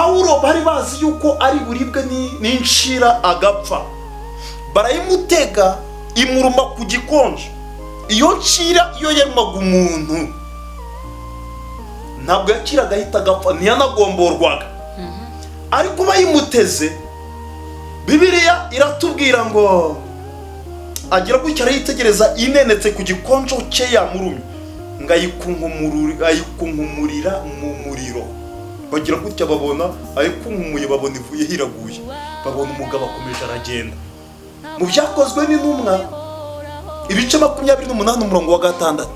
Pawulo bari bazi yuko ari buribwe n'inshira agapfa, barayimutega imuruma ku gikonje. Iyo nshira iyo yarumaga umuntu ntabwo yakiraga ahita agapfa, ntiyanagomborwaga. Ariko bayimuteze, Bibiliya iratubwira ngo agira gutya arayitegereza inenetse ku gikonjo cye yamurumye, ngo ayikunkumurira mu muriro. Bagira gutya babona ayikunkumuye, babona ivuye hiraguye, babona umugabo akomeje aragenda. Mu byakozwe n'intumwa ibice 28 umurongo wa 6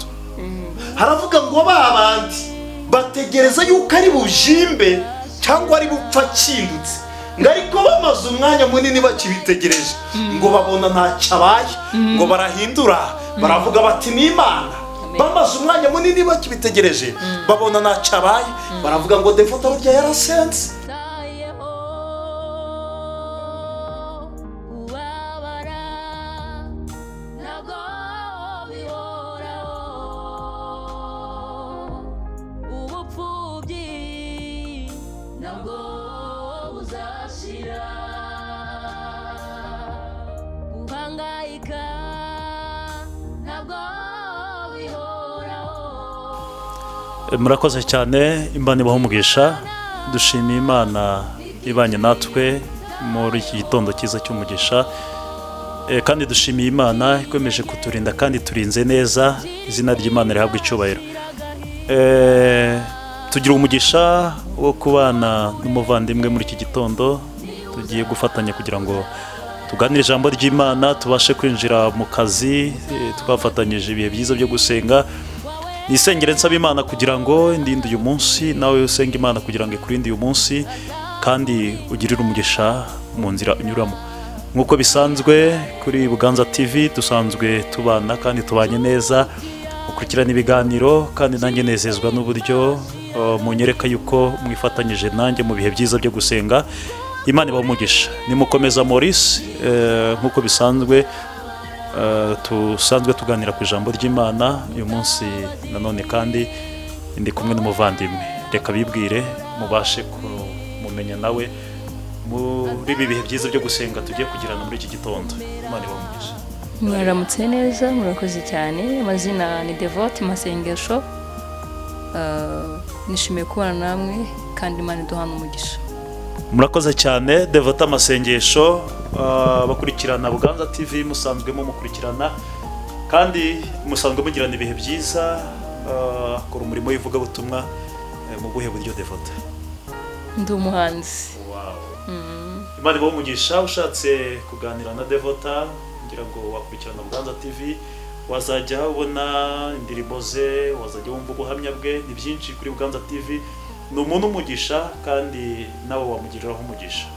haravuga ngo babandi bategereza yuko ari bujimbe cyangwa ari bupfa kindutse, ngo ariko bamaze umwanya munini bakibitegereje ngo babona ntacyo abaye, ngo barahindura baravuga bati ni Imana. Bamaze umwanya munini bakibitegereje babona ntacyo abaye, baravuga ngo Devota burya yarasenze. Murakoze cyane, Imana ibaho umugisha. Dushimiye Imana ibanye natwe muri iki gitondo cyiza cy'umugisha, kandi dushimiye Imana ikomeje kuturinda kandi turinze neza. Izina ry'Imana rihabwa icyubahiro. Tugira umugisha wo kubana n'umuvandimwe muri iki gitondo. Tugiye gufatanya kugira ngo tuganire ijambo ry'Imana, tubashe kwinjira mu kazi, twafatanyije ibihe byiza byo gusenga. Nisengere nsaba Imana kugira ngo indinde uyu munsi, nawe usenga Imana kugira ngo ikurinde uyu munsi kandi ugirire umugisha mu nzira unyuramo. Nkuko bisanzwe kuri Buganza TV dusanzwe tubana kandi tubanye neza, ukurikirana ibiganiro, kandi nanjye nezezwa n'uburyo munyereka yuko mwifatanyije nanjye mu bihe byiza byo gusenga. Imana ibaho umugisha. Nimukomeza Maurice, nkuko bisanzwe tusanzwe tuganira ku ijambo ry'Imana. Uyu munsi nanone kandi ndi kumwe n'umuvandimwe, reka bibwire mubashe kumumenya nawe muri ibi bihe byiza byo gusenga tugiye kugirana muri iki gitondo. Imana ibaho umugisha. Mwaramutse neza, murakoze cyane. Amazina ni Devota Masengesho. Nishimiye kubana namwe kandi Imana iduhana umugisha. Murakoze cyane Devota Masengesho. Bakurikirana Buganza TV musanzwe mukurikirana kandi musanzwe mugirana ibihe byiza. Akora umurimo w'ivuga butumwa mu buhe buryo Devota? Ndi umuhanzi. Imana ibaho umugisha. Ushatse kuganira na Devota ngira ngo wakurikirana Buganza TV, wazajya ubona indirimbo ze, wazajya wumva ubuhamya bwe. Ni byinshi kuri Buganza TV. Ni umuntu umugisha kandi nawe wamugiriraho umugisha,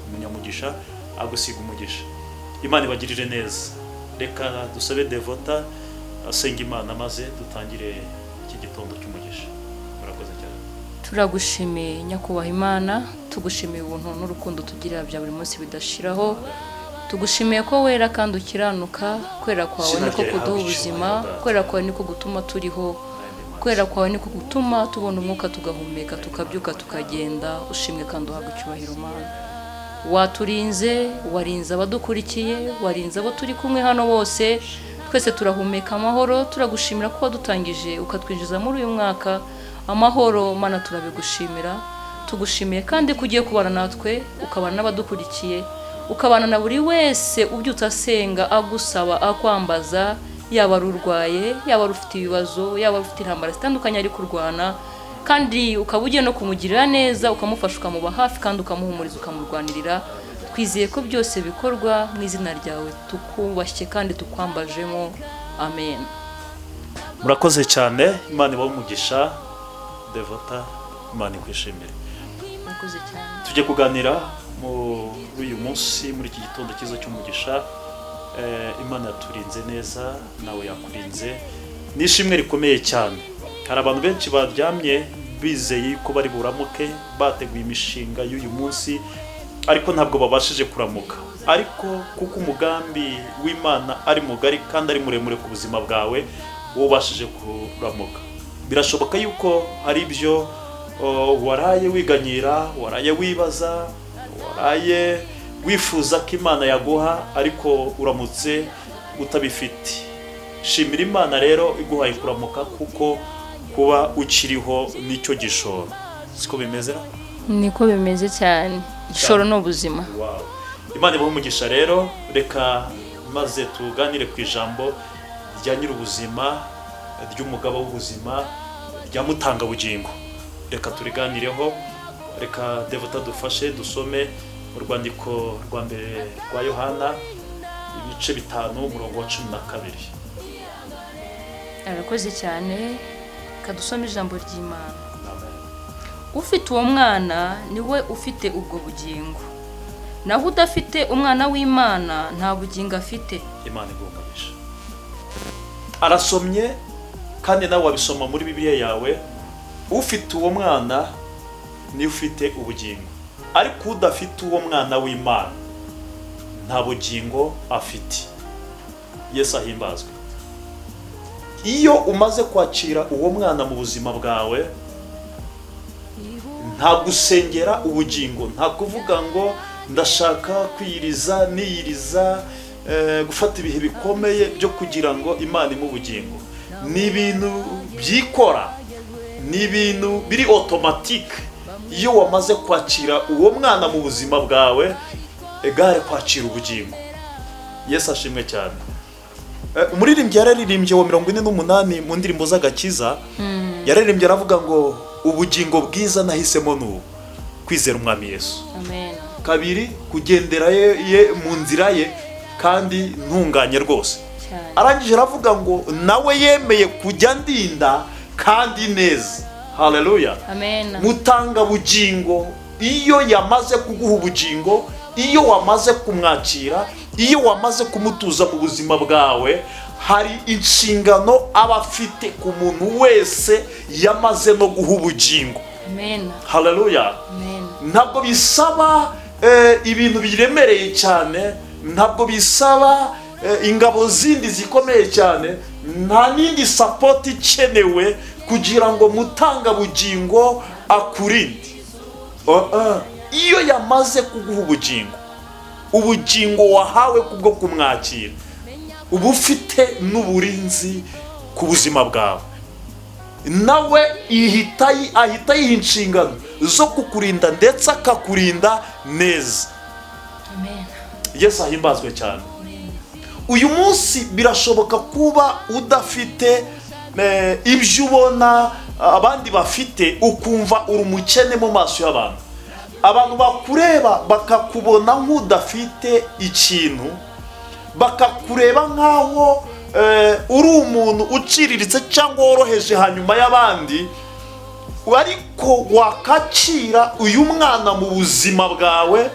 umunyamugisha agusiga umugisha. Imana ibagirire neza. Reka dusabe Devota asenga Imana maze dutangire iki gitondo cy'umugisha. Murakoze cyane. Turagushimiye nyakubahwa Imana, tugushimiye ubuntu n'urukundo tugira bya buri munsi bidashiraho. Tugushimiye ko wera kandi ukiranuka, kwera kwawe niko kuduha ubuzima, kwera kwawe niko gutuma turiho, kwera kwawe niko gutuma tubona umwuka tugahumeka, tukabyuka tukagenda. Ushimwe kandi uhabwe icyubahiro Mana. Waturinze, warinze abadukurikiye, warinze abo turi kumwe hano bose, twese turahumeka amahoro. Turagushimira ko wadutangije ukatwinjiza muri uyu mwaka amahoro. Mana turabigushimira, tugushimiye kandi kugiye kubana natwe, ukabana n'abadukurikiye, ukabana na buri wese ubyutse asenga agusaba akwambaza, yaba urwaye, yaba ufite ibibazo, yaba ufite intambara zitandukanye ari kurwana, kandi ukaba ugiye no kumugirira neza, ukamufasha, ukamuba hafi kandi ukamuhumuriza, ukamurwanirira. Twizeye ko byose bikorwa mu izina ryawe, tukubashye kandi tukwambajemo. Amen. Murakoze cyane. Imana ibaho umugisha Devota, Imana ikwishimire. Murakoze cyane. Tujye kuganira muri uyu munsi, muri iki gitondo cyiza cy'umugisha. Imana yaturinze neza, nawe yakurinze. Nishimwe rikomeye cyane. Hari abantu benshi baryamye bizeye ko bari buramuke, bateguye imishinga y'uyu munsi, ariko ntabwo babashije kuramuka. Ariko kuko umugambi w'Imana ari mugari kandi ari muremure ku buzima bwawe, wowe ubashije kuramuka. Birashoboka yuko hari ibyo waraye wiganyira, waraye wibaza, waraye wifuza ko Imana yaguha ariko uramutse utabifite. Shimira Imana rero iguhaye kuramuka, kuko kuba ukiriho nicyo gishoro. Siko bimeze? Niko bimeze cyane. Igishoro ni ubuzima. Wow. Imana ibahe umugisha rero. Reka maze tuganire ku ijambo rya nyir'ubuzima, ry'umugabo w'ubuzima, rya mutangabugingo. Reka turiganireho. Reka Devota dufashe dusome urwandiko rwa mbere rwa Yohana ibice 5 umurongo wa 12. Arakoze cyane. Kadusome ijambo ry'Imana. Ufite uwo mwana niwe ufite ubwo bugingo, naho udafite umwana w'Imana nta bugingo afite. Imana igombagisha. Arasomye kandi nawe wabisoma muri Bibiliya yawe. Ufite uwo mwana ni ufite ubugingo, ariko udafite uwo mwana w'Imana nta bugingo afite. Yesu ahimbazwe. Iyo umaze kwakira uwo mwana mu buzima bwawe, nta gusengera ubugingo, nta kuvuga ngo ndashaka kwiyiriza niyiriza, gufata ibihe bikomeye byo kugira ngo Imana imu ubugingo. Ni ibintu byikora, ni ibintu biri automatique. Iyo wamaze kwakira uwo mwana mu buzima bwawe, egare kwakira ubugingo. Yesu ashimwe cyane. Umuririmbyi yararirimbye wa 48 mu ndirimbo z'agakiza, yararirimbye aravuga ngo ubugingo bwiza nahisemo n'ubu kwizera umwami Yesu. Amen. Kabiri, kugendera ye mu nzira ye kandi ntunganye rwose. Arangije aravuga ngo nawe yemeye kujya ndinda kandi neza. Haleluya. Amen. Mutanga bugingo, iyo yamaze kuguha ubugingo, iyo wamaze kumwakira, iyo wamaze kumutuza mu buzima bwawe, hari inshingano aba afite ku muntu wese yamaze no guha ubugingo. Amen. Haleluya. Amen. Ntabwo bisaba ibintu biremereye cyane, ntabwo bisaba ingabo zindi zikomeye cyane, nta nindi support ikenewe kugira ngo mutanga bugingo akurinde. Iyo yamaze kuguha ubugingo, ubugingo wahawe kubwo kumwakira, uba ufite n'uburinzi ku buzima bwawe. Nawe ahita yiha inshingano zo kukurinda ndetse akakurinda neza. Amen. Yesu ahimbazwe cyane. Uyu munsi birashoboka kuba udafite ibyo ubona abandi bafite, ukumva uri umukene mu maso y'abantu. Abantu bakureba bakakubona nk'udafite ikintu, bakakureba nk'aho uri umuntu uciriritse cyangwa woroheje hanyuma y'abandi, ariko wakakira uyu mwana mu buzima bwawe,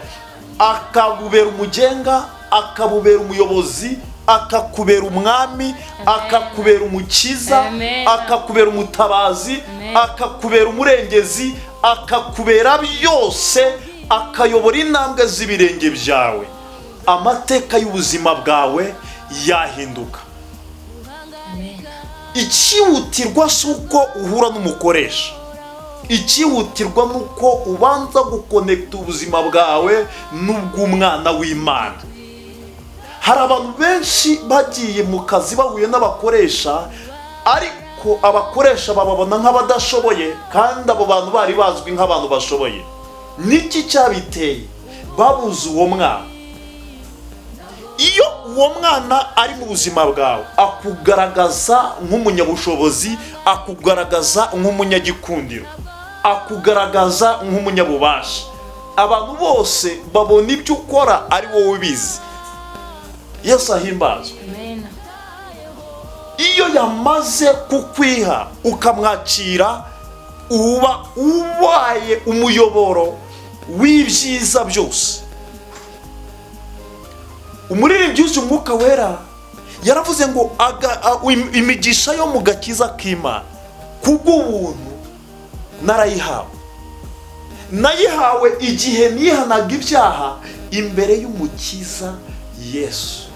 akabubera umugenga, akabubera umuyobozi, akakubera umwami, akakubera umukiza, akakubera umutabazi, akakubera umurengezi, akakubera byose, akayobora intambwe z'ibirenge byawe. Amateka y'ubuzima bwawe yahinduka. Ikihutirwa si uko uhura n'umukoresha, ikihutirwa ni uko ubanza gukonekita ubuzima bwawe n'ubw'umwana w'Imana. Hari abantu benshi bagiye mu kazi bahuye n'abakoresha, ariko abakoresha bababona nk'abadashoboye kandi abo bantu bari bazwi nk'abantu bashoboye. Niki cyabiteye? Babuze uwo mwana. Iyo uwo mwana ari mu buzima bwawe, akugaragaza nk'umunyabushobozi, akugaragaza nk'umunyagikundiro, akugaragaza nk'umunyabubasha. Abantu bose babona ibyo ukora ari wowe ubizi. Yesu ahimbazwe. Amen. Iyo yamaze kukwiha ukamwakira, uba ubaye umuyoboro w'ibyiza byose. Umuririmbyi wuje Umwuka Wera yaravuze ngo imigisha yo mu gakiza k'Imana kubw'ubuntu narayihawe. Nayihawe igihe nihanaga ibyaha imbere y'umukiza Yesu.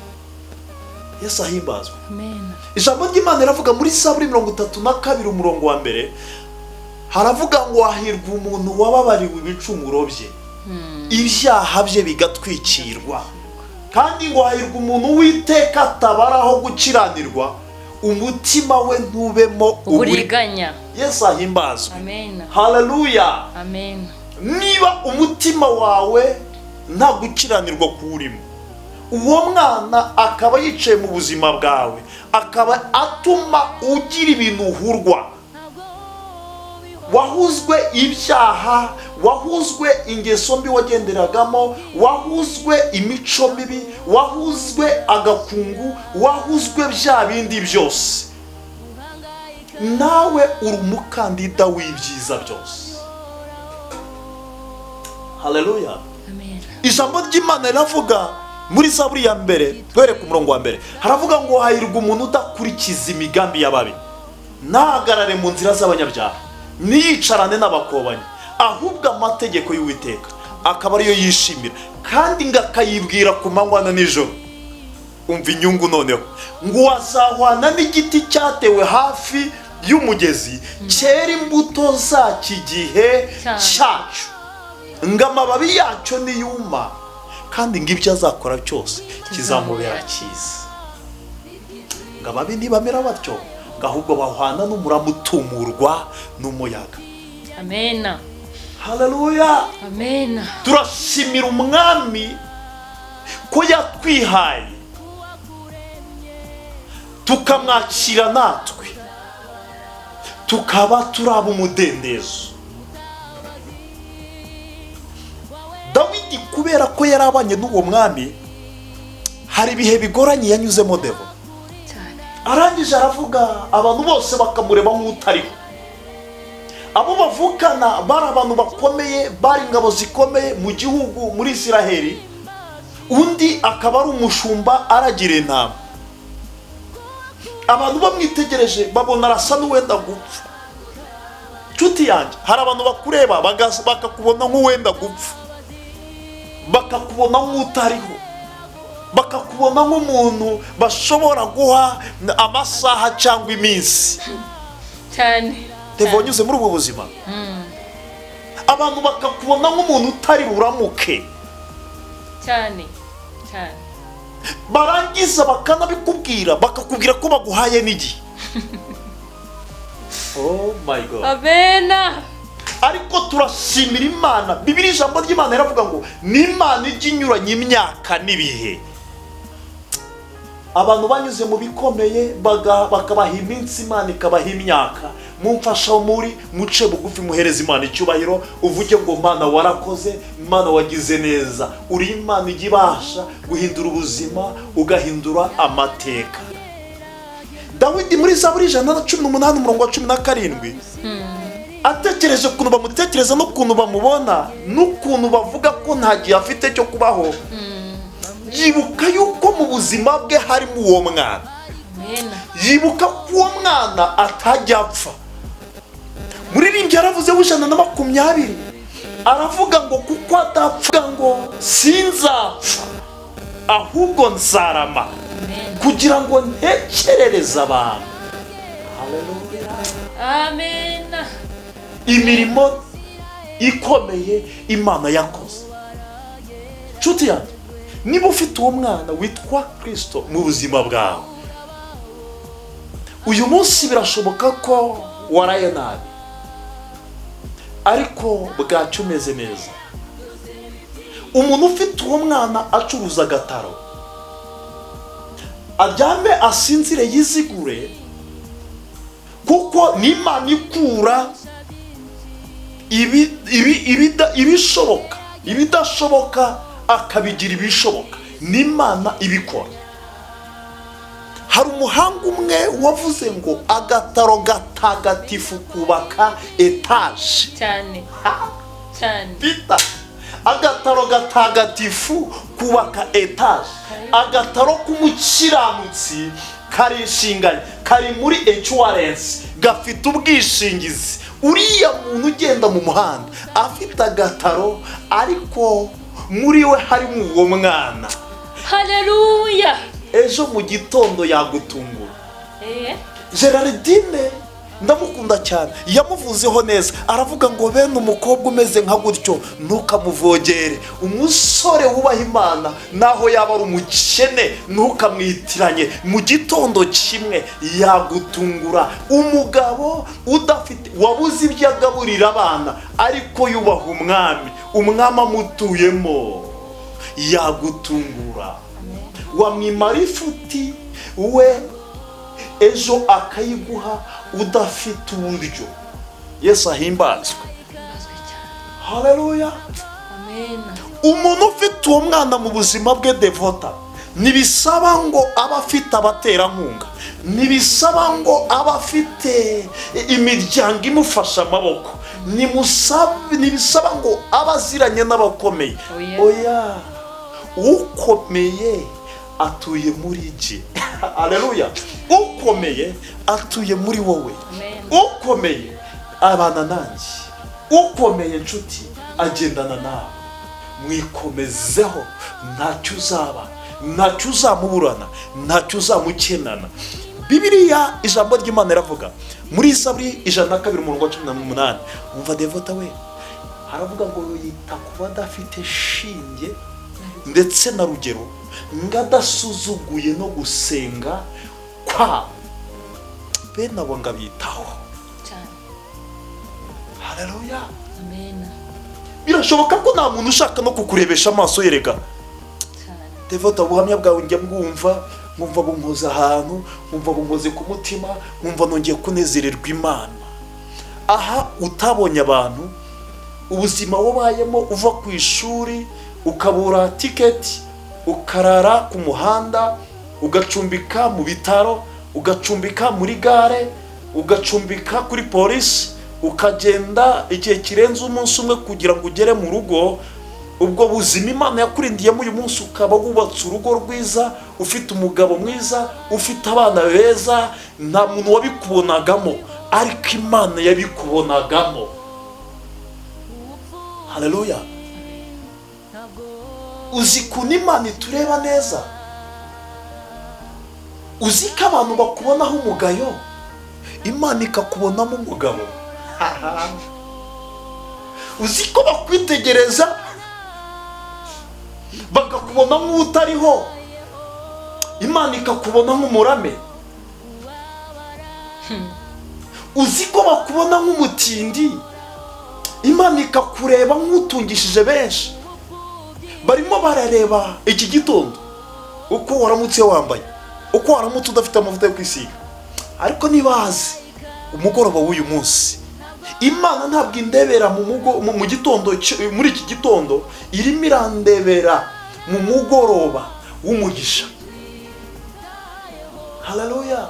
Yesu ahimbazwe. Amen. Ijambo ry'Imana riravuga muri Zaburi 32 umurongo wa mbere haravuga ngo hahirwa umuntu wababariwe ibicumuro bye, ibyaha bye bigatwikirwa, kandi ngo hahirwa umuntu w'iteka atabaraho gukiranirwa, umutima we ntubemo uburiganya. Yesu ahimbazwe. Amen. Haleluya. Amen. Niba umutima wawe nta gukiranirwa kuwurimo, uwo mwana akaba yicaye mu buzima bwawe, akaba atuma ugira ibintu uhurwa, wahuzwe ibyaha, wahuzwe ingeso mbi wagenderagamo, wahuzwe imico mibi, wahuzwe agakungu, wahuzwe bya bindi byose, nawe uri umukandida w'ibyiza byose. Haleluya. Amen. Ijambo ry'Imana riravuga muri Zaburi ya mbere, duhere ku murongo wa mbere, haravuga ngo hahirwa umuntu udakurikiza imigambi y'ababi, ntahagarare mu nzira z'abanyabyaha, ntiyicarane n'abakobanyi, ahubwo amategeko y'Uwiteka akaba ariyo yishimira, kandi ngo akayibwira ku manywa na nijoro. Umva inyungu noneho, ngo wazahwana n'igiti cyatewe hafi y'umugezi, cyera imbuto zacyo igihe cyacu, ngo amababi yacyo niyuma, kandi ngo ibyo azakora byose kizamubera cyiza. Ngo ababi ntibamera batyo, ngo ahubwo bahwana n'umurama utumurwa n'umuyaga. Amen. Haleluya. Amen. Turashimira umwami ko yatwihaye tukamwakira, natwe tukaba turaba umudendezo. Dawidi kubera ko yarabanye n'uwo mwami, hari ibihe bigoranye yanyuzemo devo, arangije aravuga, abantu bose bakamureba nk'utariho. Abo bavukana bari abantu bakomeye, bari ingabo zikomeye mu gihugu muri Isiraheli, undi akaba ari umushumba aragira intama. Abantu bamwitegereje babona arasa n'uwenda gupfa. Nshuti yanjye, hari abantu bakureba bakakubona nk'uwenda gupfa, bakakubona nk'utariho, bakakubona nk'umuntu bashobora guha amasaha cyangwa iminsi cyane. Devo nyuze muri ubu buzima, abantu bakakubona nk'umuntu utari buramuke cyane cyane, barangiza bakanabikubwira, bakakubwira ko baguhaye n'igihe. Oh my God. Amen. Ariko turashimira Imana. Bibiliya, ijambo ry'Imana riravuga ngo ni Imana ijya inyuranya imyaka n'ibihe. Abantu banyuze mu bikomeye bakabaha iminsi, Imana ikabaha imyaka. Mumfasha muri muce bugufi, muhereza Imana icyubahiro, uvuge ngo Mana warakoze, Mana wagize neza, uri Imana ijya ibasha guhindura ubuzima, ugahindura amateka. Dawidi muri Zaburi 118 umurongo wa 17 atekereje ukuntu bamutekereza n'ukuntu bamubona n'ukuntu bavuga ko nta gihe afite cyo kubaho, yibuka yuko mu buzima bwe harimo uwo mwana. Yibuka ko uwo mwana atajya apfa. Muririmbyi yaravuze w'120 aravuga ngo kuko adapfa ngo sinzapfa, ahubwo nzarama kugira ngo ntekerereze abantu. Haleluya. Amen. Imirimo ikomeye Imana yakoze. Nshuti yanjye, niba ufite uwo mwana witwa Kristo mu buzima bwawe, uyu munsi birashoboka ko waraye nabi, ariko bwacyo umeze neza. Umuntu ufite uwo mwana acuruza agataro, aryame asinzire yizigure, kuko ni Imana ikura ibishoboka, ibidashoboka akabigira ibishoboka. Ni Imana ibikora. Hari umuhanga umwe wavuze ngo agataro gatagatifu kubaka etaje. Cyane cyane. Bita agataro gatagatifu kubaka etaje. Agataro k'umukiranutsi karishinganye, kari muri insurance, gafite ubwishingizi. Uriya muntu ugenda mu muhanda afite agataro, ariko muri we harimo uwo mwana. Haleluya. Ejo mu gitondo yagutungura. Gerardine ndamukunda cyane, yamuvuzeho neza, aravuga ngo bene umukobwa umeze nka gutyo ntukamuvogere. Umusore wubaha Imana naho yaba ari umukene ntukamwitiranye, mu gitondo kimwe yagutungura. Umugabo udafite, wabuze ibyo agaburira abana ariko yubaha umwami, umwami amutuyemo yagutungura. Wamwimara ifuti we ejo akayiguha udafite uburyo. Yesu ahimbazwe. Haleluya. Amen. Umuntu ufite uwo mwana mu buzima bwe Devota, ntibisaba ngo aba afite abaterankunga, ntibisaba ngo aba afite imiryango imufasha amaboko, ntibisaba ngo aba aziranye n'abakomeye. Oya, ukomeye atuye muri jye. Haleluya. Ukomeye atuye muri wowe. Ukomeye abana nanjye, ukomeye inshuti agendana nawe. Mwikomezeho, ntacyo uzaba, ntacyo uzamuburana, ntacyo uzamukenana. Bibiliya ijambo ry'Imana iravuga muri Zaburi 102:18, umva Devota we, haravuga ngo yita ku badafite shinge ndetse na rugero, ngadasuzuguye no gusenga kwabo, bene abo ngabitaho. Haleluya. Amen. Birashoboka ko nta muntu ushaka no kukurebesha amaso yerega. Devota, ubuhamya bwawe njya mwumva bunkoza ahantu, mwumva bunkoze ku mutima, mwumva nongeye kunezererwa Imana. Aha utabonye abantu, ubuzima wabayemo uva ku ishuri ukabura tiketi, ukarara ku muhanda, ugacumbika mu bitaro, ugacumbika muri gare, ugacumbika kuri polisi, ukagenda igihe kirenze umunsi umwe kugira ngo ugere mu rugo. Ubwo buzima Imana yakurindiyemo uyu munsi ukaba wubatse urugo rwiza, ufite umugabo mwiza, ufite abana beza, nta muntu wabikubonagamo ariko Imana yabikubonagamo. Haleluya. Uzi kuntu Imana itureba neza, uzi ko abantu bakubonaho umugayo, Imana ikakubonamo umugabo. Uzi ko bakwitegereza bakakubona nk'utariho, Imana ikakubona nk'umurame. Uzi ko bakubona nk'umutindi, Imana ikakureba nk'utungishije benshi. Barimo barareba iki gitondo uko waramutse wambaye, uko waramutse udafite amavuta yo kwisiga, ariko ntibazi umugoroba w'uyu munsi Imana ntabwo indebera mu gitondo, muri iki gitondo irimo irandebera mu mugoroba w'umugisha. Haleluya.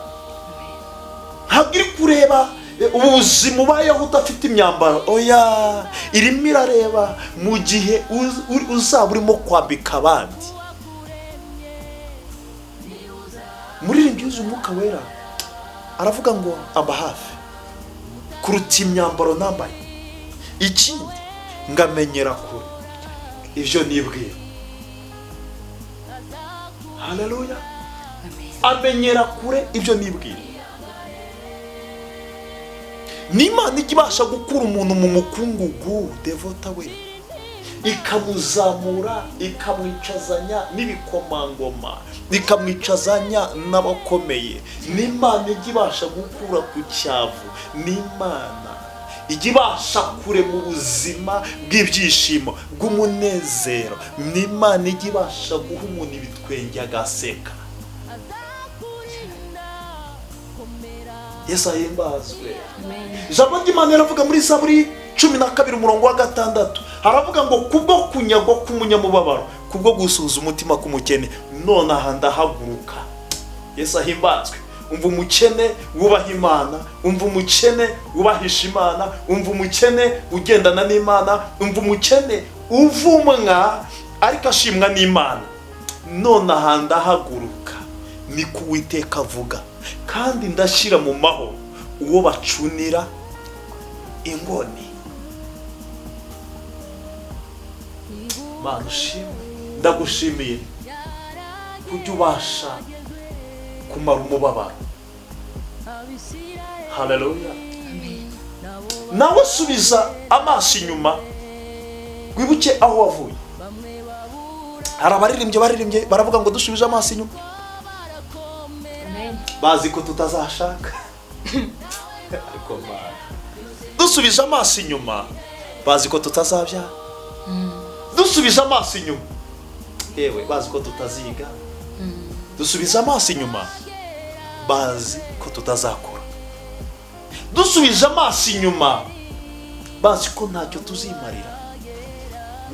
Ntabwo iri kureba ubuzima ubayeho udafite imyambaro, oya, irimo irareba mu gihe uzaba urimo kwambika abandi. Muririmbyi yuzuye Umwuka Wera aravuga ngo amba hafi kuruta imyambaro nambaye, ikindi ngamenyera kure ibyo nibwira. Haleluya. Amenyera kure ibyo nibwira. N'Imana ijya ibasha gukura umuntu mu mukungugu Devota we, ikamuzamura, ikamwicazanya n'ibikomangoma, ikamwicazanya n'abakomeye. N'Imana ijya ibasha gukura ku cyavu, n'Imana ijya ibasha kure mu buzima bw'ibyishimo, bw'umunezero. N'Imana ijya ibasha guha umuntu ibitwenge agaseka. Yesu ahimbazwe. Ijambo ry'Imana riravuga muri Zaburi 12:6, haravuga ngo kubwo kunyagwa k'umunyamubabaro, kubwo gusuhuza umutima k'umukene, none aha ndahaguruka. Yesu ahimbazwe. Umva umukene wubaha Imana, umva umukene wubahisha Imana, umva umukene ugendana n'Imana, umva umukene uvumwa ariko ashimwa n'Imana. None aha ndahaguruka, ni ko Uwiteka avuga, kandi ndashyira mu mahoro uwo bacunira ingoni. Mana ushimwe, ndagushimiye kujya ubasha kumara umubabaro. haleluya. Amen. Nawe subiza amaso inyuma wibuke aho wavuye. Hari abaririmbye baravuga ngo dusubije amaso inyuma, Amen. bazi ko tutazashaka. Ariko Mana, dusubije amaso inyuma bazi ko tutazabyara. Dusubije amaso inyuma yewe bazi ko tutaziga. Dusubije amaso inyuma bazi ko tutazakura. Dusubije amaso inyuma bazi ko ntacyo tuzimarira.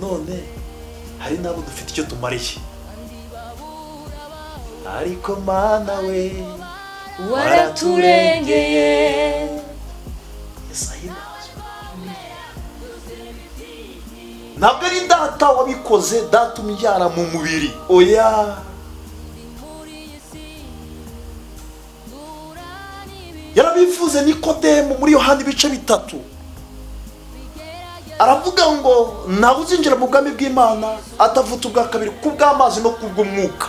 None hari nabo dufite icyo tumariye. Ariko Mana we Waraturengeye. Ntabwo ari data wabikoze, data umbyara mu mubiri, oya. Yarabivuze Nikodemu muri Yohana ibice 3. Aravuga ngo ntawe uzinjira mu bwami bw'Imana atavutse ubwa kabiri ku bw'amazi no ku bw'umwuka.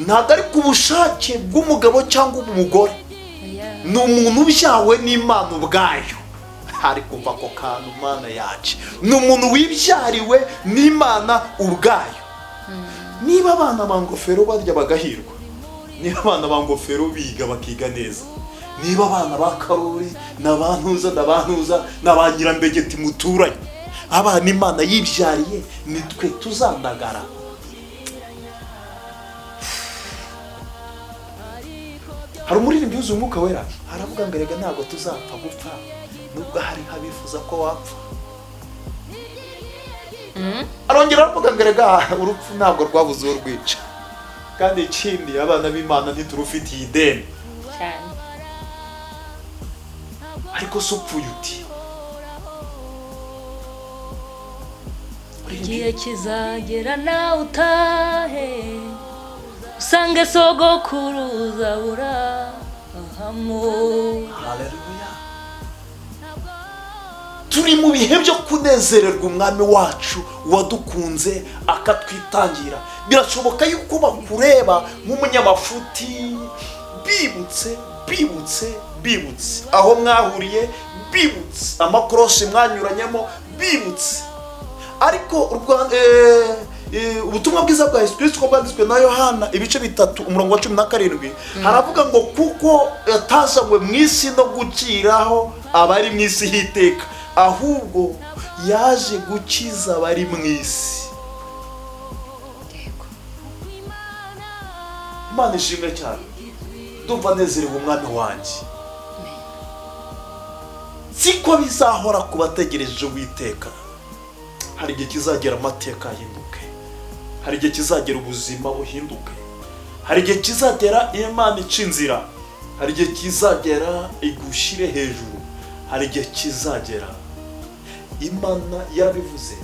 Ntabwo ari ku bushake bw'umugabo cyangwa umugore, ni umuntu ubyawe n'Imana ubwayo. Hari kuva ko kantu Mana yacu, ni umuntu wibyariwe n'Imana ubwayo. Niba abana bangofero barya bagahirwa, niba abana bangofero biga bakiga neza, niba abana ba Karori n'abantuza n'aba Nyirambegeti muturanye, abana Imana yibyariye nitwe tuzandagara. Hari umuririmbyi yuzuye umwuka wera aravuga ngo erega ntabwo tuzapfa gupfa nubwo hari habifuza ko wapfa. Arongera aravuga ngo erega urupfu ntabwo rwabuze uwo rwica, kandi ikindi abana b'Imana ntiturufitiye ideni cyane. ariko so upfuye uti Igihe kizagera nawe utahe, usange sogokuruza Aburahamu. haleluya. Turi mu bihe byo kunezererwa umwami wacu wadukunze akatwitangira. Birashoboka yuko bakureba nk'umunyamafuti, bibutse aho mwahuriye, bibutse amakorosi mwanyuranyemo, bibutse. Ariko ubutumwa bwiza bwa Yesu Kristo bwanditswe na Yohana ibice 3 umurongo wa 17 haravuga ngo kuko yatazanywe mu isi no guciraho abari mu isi hiteka, ahubwo yaje gukiza abari mu isi. Imana ishimwe cyane. Ndumva nezerewe umwami wanjye. Siko bizahora kubategereje Uwiteka. Hari igihe kizagera amateka ahinduke, hari igihe kizagera ubuzima buhinduke, hari igihe kizagera Imana ica inzira, hari igihe kizagera igushyire hejuru, hari igihe kizagera Imana yarabivuze,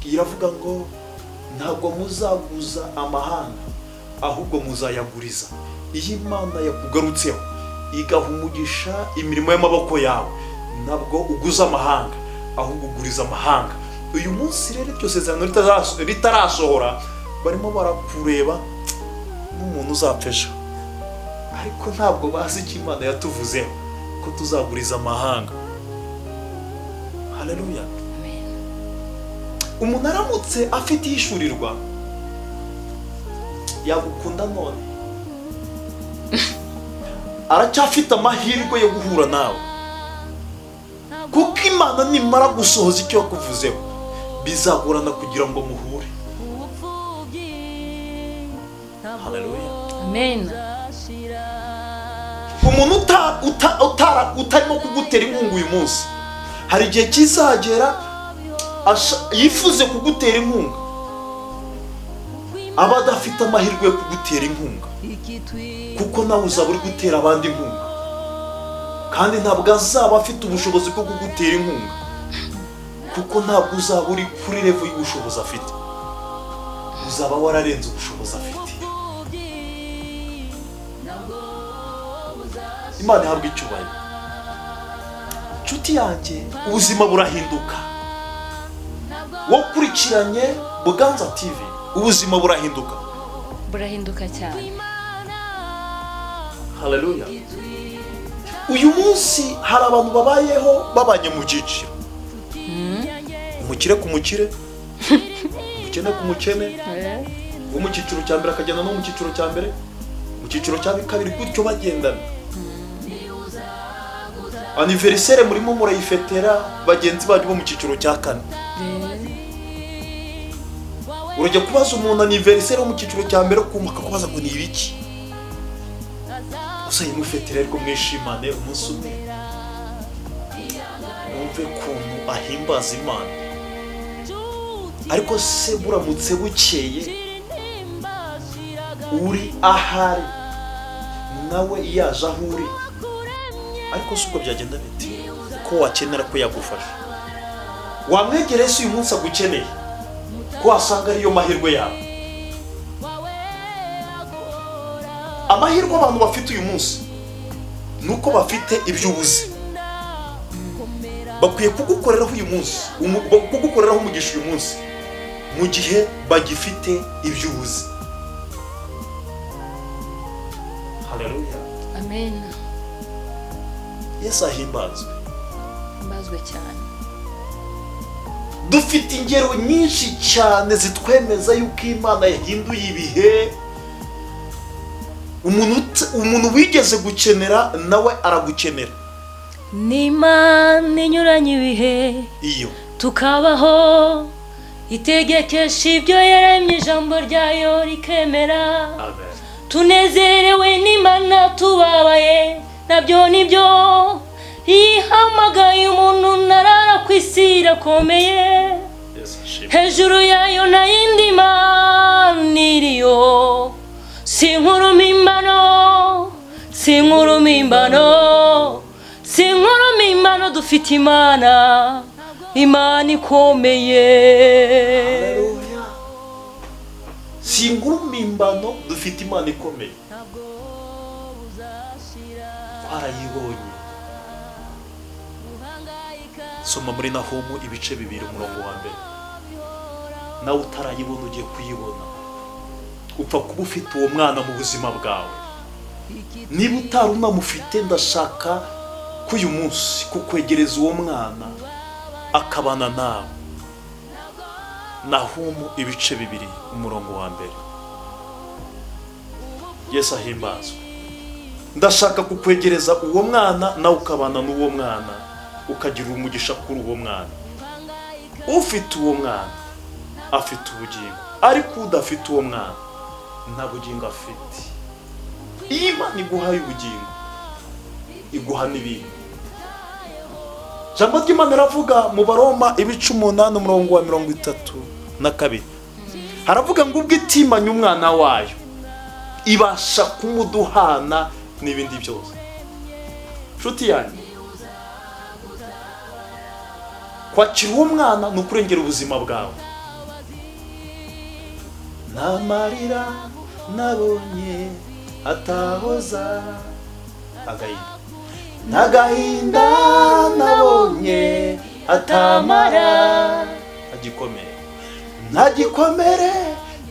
iravuga ngo ntabwo muzaguza amahanga ahubwo muzayaguriza. Iyo Imana yakugarutseho igaha umugisha imirimo y'amaboko yawe, ntabwo uguza amahanga ahubwo uguriza amahanga. Uyu munsi rero iryo sezerano ritarasohora barimo barakureba nk'umuntu uzapfa ejo, ariko ntabwo bazi icyo Imana yatuvuzeho ko tuzaguriza amahanga. Haleluya. Umuntu aramutse afite ishurirwa yagukunda none aracyafite amahirwe yo guhura nawe, kuko Imana nimara gusohoza icyo yakuvuzeho bizagorana kugira ngo muhure. Haleluya. Amen. Umuntu utarimo kugutera inkunga uyu munsi, hari igihe kizagera yifuze kugutera inkunga, aba adafite amahirwe yo kugutera inkunga, kuko nawe uzaba uri gutera abandi inkunga, kandi ntabwo azaba afite ubushobozi bwo kugutera inkunga, kuko ntabwo uzaba uri kuri level y'ubushobozi afite, uzaba wararenze ubushobozi afite. Imana ihabwa icyubahiro. Nshuti yanjye, ubuzima burahinduka. Wakurikiranye Buganza TV, ubuzima burahinduka. Burahinduka cyane. Haleluya. uyu munsi hari abantu babayeho babanye mu byiciro, umukire ku mukire, umukene ku mukene, wo mu cyiciro cya mbere akagenda no mu cyiciro cya mbere, mu cyiciro cya kabiri, gutyo bagendana. Anniversaire murimo murayifetera bagenzi banyu bo mu cyiciro cya kane. Urajya kubaza umuntu anniversaire wo mu cyiciro cya mbere kumva akakubaza ngo ni ibiki, gusa yimufetera ariko mwishimane umunsi umwe, wumve ukuntu ahimbaza Imana. Ariko se buramutse bukeye uri ahari nawe yaje aho uri, ariko si uko byagenda biti ko wakenera ko yagufasha, wamwegereye se uyu munsi agukeneye ko wasanga ariyo mahirwe yawe. Amahirwe abantu bafite uyu munsi nuko bafite ibyo ubuze, bakwiye kugukoreraho uyu munsi, kugukoreraho umugisha uyu munsi mu gihe bagifite ibyo ubuze. Haleluya, amen. Yesu ahimbazwe, Himbazwe cyane. Dufite ingero nyinshi cyane zitwemeza yuko Imana yahinduye ibihe. Umuntu wigeze gukenera nawe aragukenera. N'Imana inyuranye ibihe Iyo tukabaho itegekesha ibyo yaremye, ijambo ryayo rikemera. Amen. Tunezerewe n'Imana, tubabaye nabyo nibyo. Ihamagaye umuntu narara ku isi irakomeye, hejuru yayo nta yindi Mana iriyo. Sinkuru mimbano, sinkuru mimbano, sinkuru mimbano, dufite Imana, Imana ikomeye. Haleluya. Sinkuru mimbano, dufite Imana ikomeye. Twarayibonye. Soma muri Nahumu ibice 2 umurongo wa mbere. Nawe utarayibona ugiye kuyibona. Upfa kuba ufite uwo mwana mu buzima bwawe. Niba utari unamufite, ndashaka ko uyu munsi kukwegereza uwo mwana akabana nawe. Nahumu ibice 2 umurongo wa mbere. Yesu ahimbazwe. Ndashaka kukwegereza uwo mwana nawe ukabana n'uwo mwana, ukagira umugisha kuri uwo mwana. Ufite uwo mwana afite ubugingo, ariko udafite uwo mwana nta bugingo afite. Iyo Imana iguhaye ubugingo iguha n'ibindi. Ijambo ry'Imana riravuga mu Baroma ibice 8 umurongo wa 32, haravuga ngo ubwo itimanye umwana wayo ibasha kumuduhana n'ibindi byose. Nshuti yanjye, kwakira uwo mwana ni ukurengera ubuzima bwawe. N'amarira nabonye atahoza agahinda, n'agahinda nabonye atamara, ntagikomere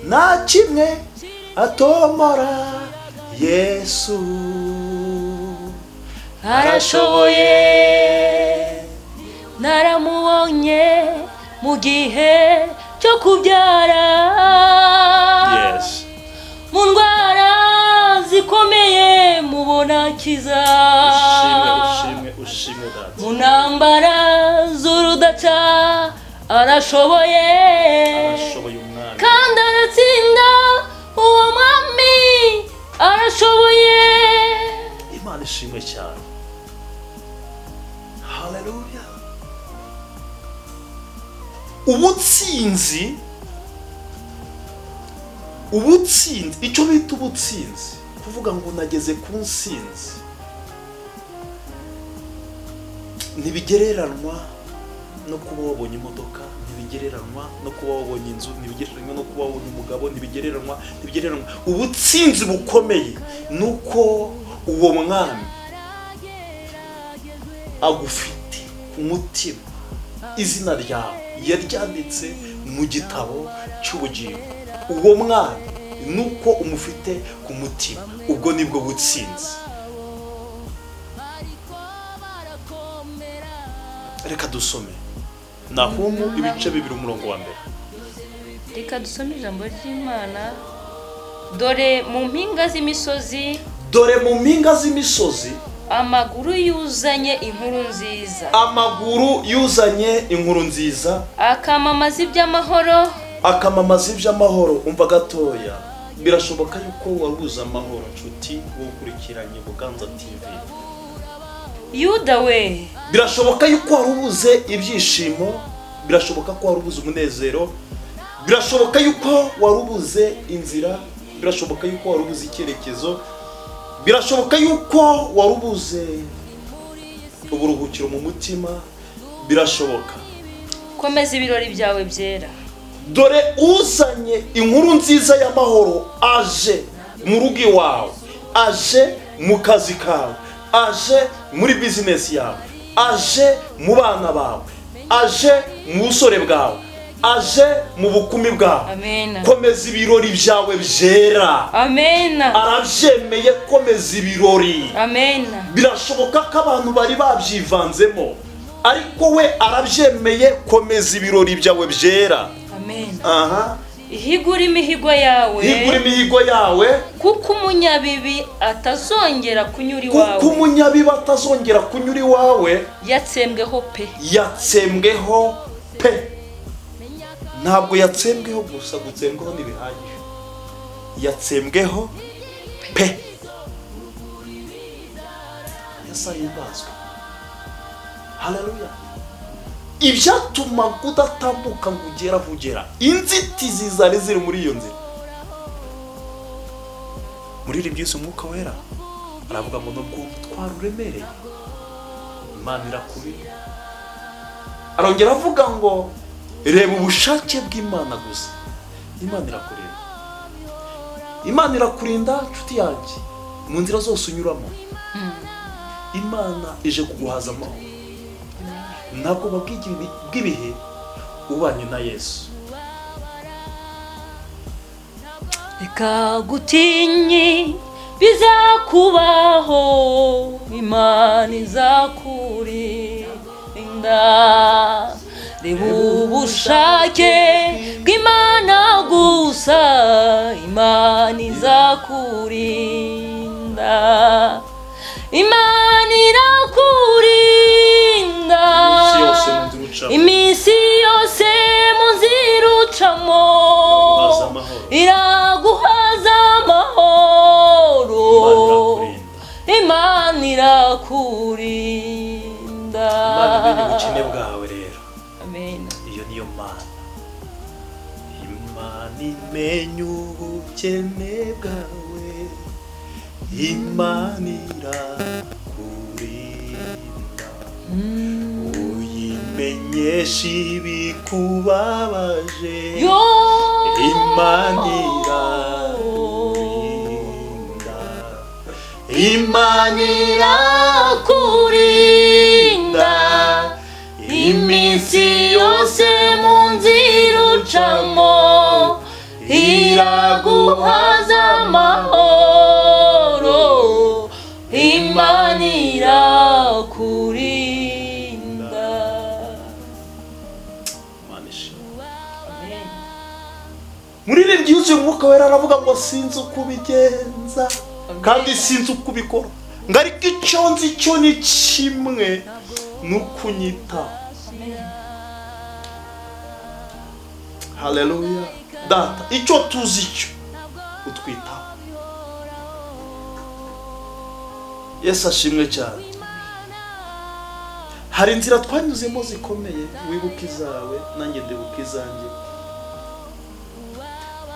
nta kimwe atomora. Yesu arashoboye. Naramubonye mu gihe cyo kubyara, Yes. mu ndwara zikomeye mubona kiza, Ushime data. mu ntambara z'urudaca arashoboye, Umwana. kandi aratsinda. Uwo mwami arashoboye. Imana ishimwe cyane. Haleluya. Ubutsinzi, icyo bita ubutsinzi, kuvuga ngo nageze ku nsinzi, ntibigereranwa no kuba wabonye imodoka, ntibigereranwa no kuba wabonye inzu, ntibigereranwa no kuba wabonye umugabo, ntibigereranwa. Ubutsinzi bukomeye nuko uwo mwami agufite ku mutima, izina ryawe yaryanditse mu gitabo cy'ubugingo. Uwo mwami nuko umufite ku mutima, ubwo nibwo butsinzi. reka dusome Nahumu ibice 2 umurongo wa mbere. Reka dusome ijambo ry'Imana. Dore mu mpinga z'imisozi, dore mu mpinga z'imisozi amaguru yuzanye inkuru nziza, amaguru yuzanye inkuru nziza, akamamaza iby'amahoro, akamamaza iby'amahoro. Umva gatoya, birashoboka yuko warubuze amahoro nshuti wo kurikiranye Buganza TV. Yuda we, Birashoboka yuko warubuze ibyishimo, birashoboka ko warubuze umunezero, birashoboka yuko warubuze inzira, birashoboka yuko warubuze icyerekezo, birashoboka yuko warubuze uburuhukiro mu mutima, birashoboka. komeza ibirori byawe byera. Dore uzanye inkuru nziza y'amahoro aje mu rugo iwawe, aje mu kazi kawe, aje muri business yawe, aje mu bana bawe, aje mu busore bwawe, aje mu bukumi bwawe. Amen. Komeza ibirori byawe byera. Amen. Arabyemeye, komeza ibirori. Amen. Birashoboka ko abantu bari babyivanzemo, ariko we arabyemeye, komeza ibirori byawe byera. Amen. Aha. Higura imihigo yawe, Higura imihigo yawe, kuko umunyabibi atazongera kunyura iwawe, kuko umunyabibi atazongera kunyura iwawe. yatsembweho pe. Yatsembweho pe. Ntabwo yatsembweho gusa, gutsembweho ntibihagije, yatsembweho pe. Yasahimbazwe. Haleluya. Ibyatuma kudatambuka ngo ugera kugera, inzitizi zari ziri muri iyo nzira. Muri iri byose Umwuka Wera aravuga ngo nubwo umutwaro uremereye, Imana irakurinda. Arongera avuga ngo reba ubushake bw'Imana gusa, Imana irakurinda. Imana irakurinda nshuti yanjye mu nzira zose unyuramo. Imana ije kuguhaza amahoro. Ntabwo bw'ibihe ubanye na Yesu. Reka gutinyi bizakubaho, Imana izakurinda. Reba ubushake bw'Imana gusa, Imana izakurinda. Imana irakurinda iminsi yose mu nzira ucamo, iraguhaza amahoro. Imana irakurinda. Imana imenya ubukene bwawe rero. Amen. Iyo niyo Mana. Imana imenya ubukene bwawe, Imana irakurinda. Uyimenyesha ibikubabaje, Imana irakurinda. Imana irakurinda iminsi yose mu nzira ucamo, iraguhaza amahoro. Imana irakurinda. Muri iri ryuzuye Umwuka Wera aravuga ngo sinzi uko ubigenza kandi sinzi uko ubikora, ngo ariko icyo nzi cyo ni kimwe, ni ukunyitaho. Haleluya. Data, icyo tuzi cyo utwitaho. Yesu ashimwe cyane. Hari inzira twanyuzemo zikomeye, wibuka izawe nanjye ndibuka izanjye.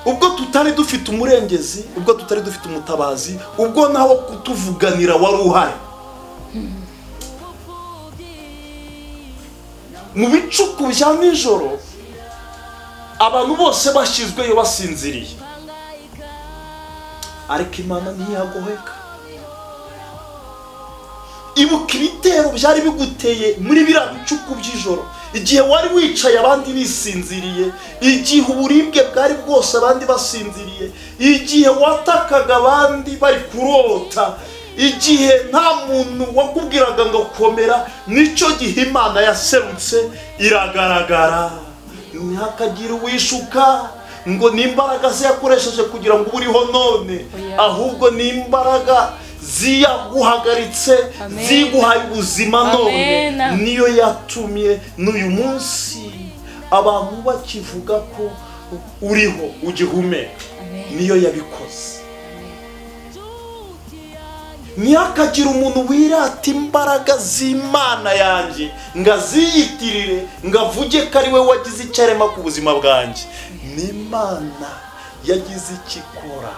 Ubwo tutari dufite umurengezi, ubwo tutari dufite umutabazi, ubwo naho kutuvuganira wari uhari. Mu bicuku bya nijoro abantu bose bashyizweyo basinziriye, ariko Imana ntiyagoheka. Ibuka ibitero byari biguteye muri biriya bicuku by'ijoro, igihe wari wicaye abandi bisinziriye, igihe uburibwe bwari bwose abandi basinziriye, igihe watakaga abandi bari kurota, igihe nta muntu wakubwiraga ngo komera, nicyo gihe Imana yaserutse iragaragara. Ntihakagire uwishuka ngo ni imbaraga ze yakoresheje kugira ngo uriho none, ahubwo ni imbaraga ziyaguhagaritse, ziguhaye ubuzima none, niyo yatumye n'uyu munsi abantu bakivuga ko uriho ugihumeka, niyo yabikoze. Ntihakagire umuntu wirata imbaraga z'Imana yanjye ngo aziyitirire, ngo avuge ko ari we wagize icyo arema ku buzima bwanjye. N'Imana yagize icyo ikora,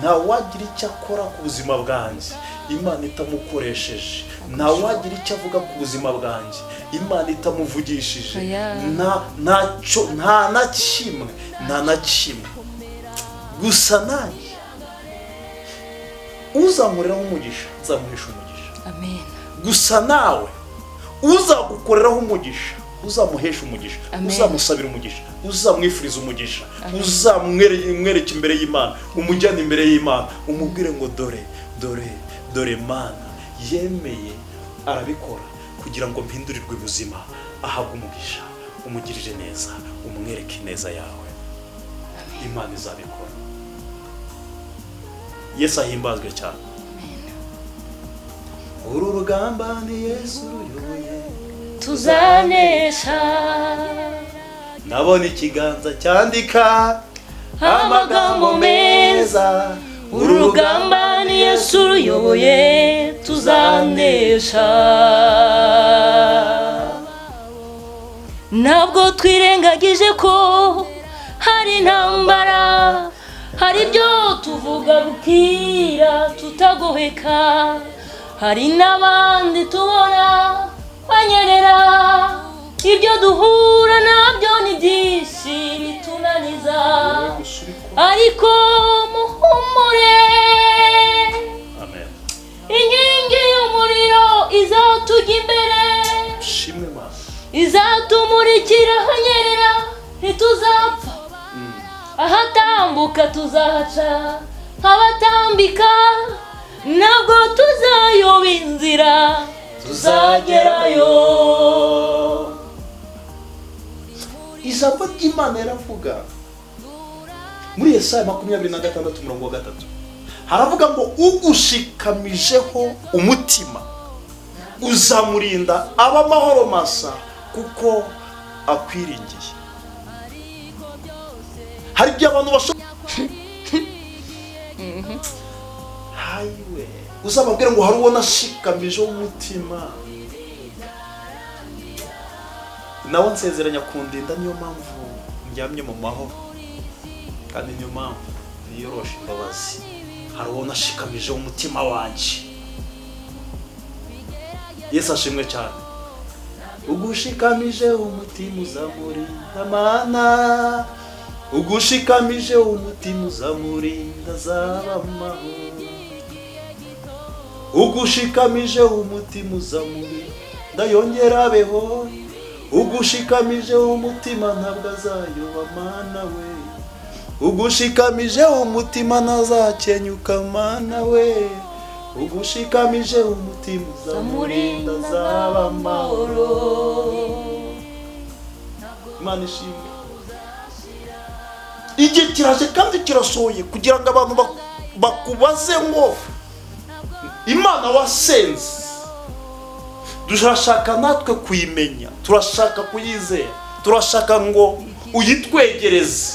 ntawagira icyo akora ku buzima bwanjye Imana itamukoresheje, ntawagira icyo avuga ku buzima bwanjye Imana itamuvugishije. Nta na kimwe. Gusa nanjye uzamureraho umugisha nzamuhesha umugisha. Amen. Gusa nawe uzagukoreraho umugisha uzamuhesha umugisha, uzamusabira umugisha, uzamwifuriza umugisha, uzamwereke imbere y'Imana, umujyane imbere y'Imana, umubwire ngo dore Mana yemeye arabikora kugira ngo mpindurirwe ubuzima, ahabwe umugisha, umugirire neza, umwereke neza yawe. Imana izabikora. Yesu ahimbazwe cyane. Uru rugamba ni Yesu ruyoboye, tuzanesha. Nabona ikiganza cyandika amagambo meza. Uru rugamba ni Yesu ruyoboye, tuzanesha. Ntabwo twirengagije ko hari intambara, hari ibyo tuvuga bukira tutagoheka, hari n'abandi tubona banyerera. Ibyo duhura nabyo ni byinshi bitunaniza, ariko muhumure. Amen. Inkingi y'umuriro izatujya imbere, izatumurikira ahanyerera, ntituzapfa. Ahatambuka tuzahaca nk'abatambika, ntabwo tuzayoba inzira, tuzagerayo. Ijambo ry'Imana riravuga muri Yesaya 26:3, haravuga ngo ugushikamijeho umutima uzamurinda aba amahoro masa, kuko akwiringiye. Hari ibyo abantu bashobora hayiwe uzababwira ngo hari uwo nashikamijeho umutima, nawe nsezeranya kundinda, niyo mpamvu njyamye mu mahoro, kandi niyo mpamvu niyorosha imbabazi. Hari uwo nashikamijeho umutima wanjye. Yesu ashimwe cyane. Ugushikamije umutima uzamurinda Mana, ugushikamije umutima uzamurinda azaba amahoro, ugushikamije umutima uzamurinda yongera abeho, ugushikamije umutima ntabwo azayoba Mana we, ugushikamije umutima ntazakenyuka Mana we, ugushikamije umutima uzamurinda azaba amahoro. Imana ishimwe. Igihe kiraje kandi kirasohoye kugira ngo abantu bakubaze ngo Imana wasenze. Turashaka natwe kuyimenya, turashaka kuyizera, turashaka ngo uyitwegereze.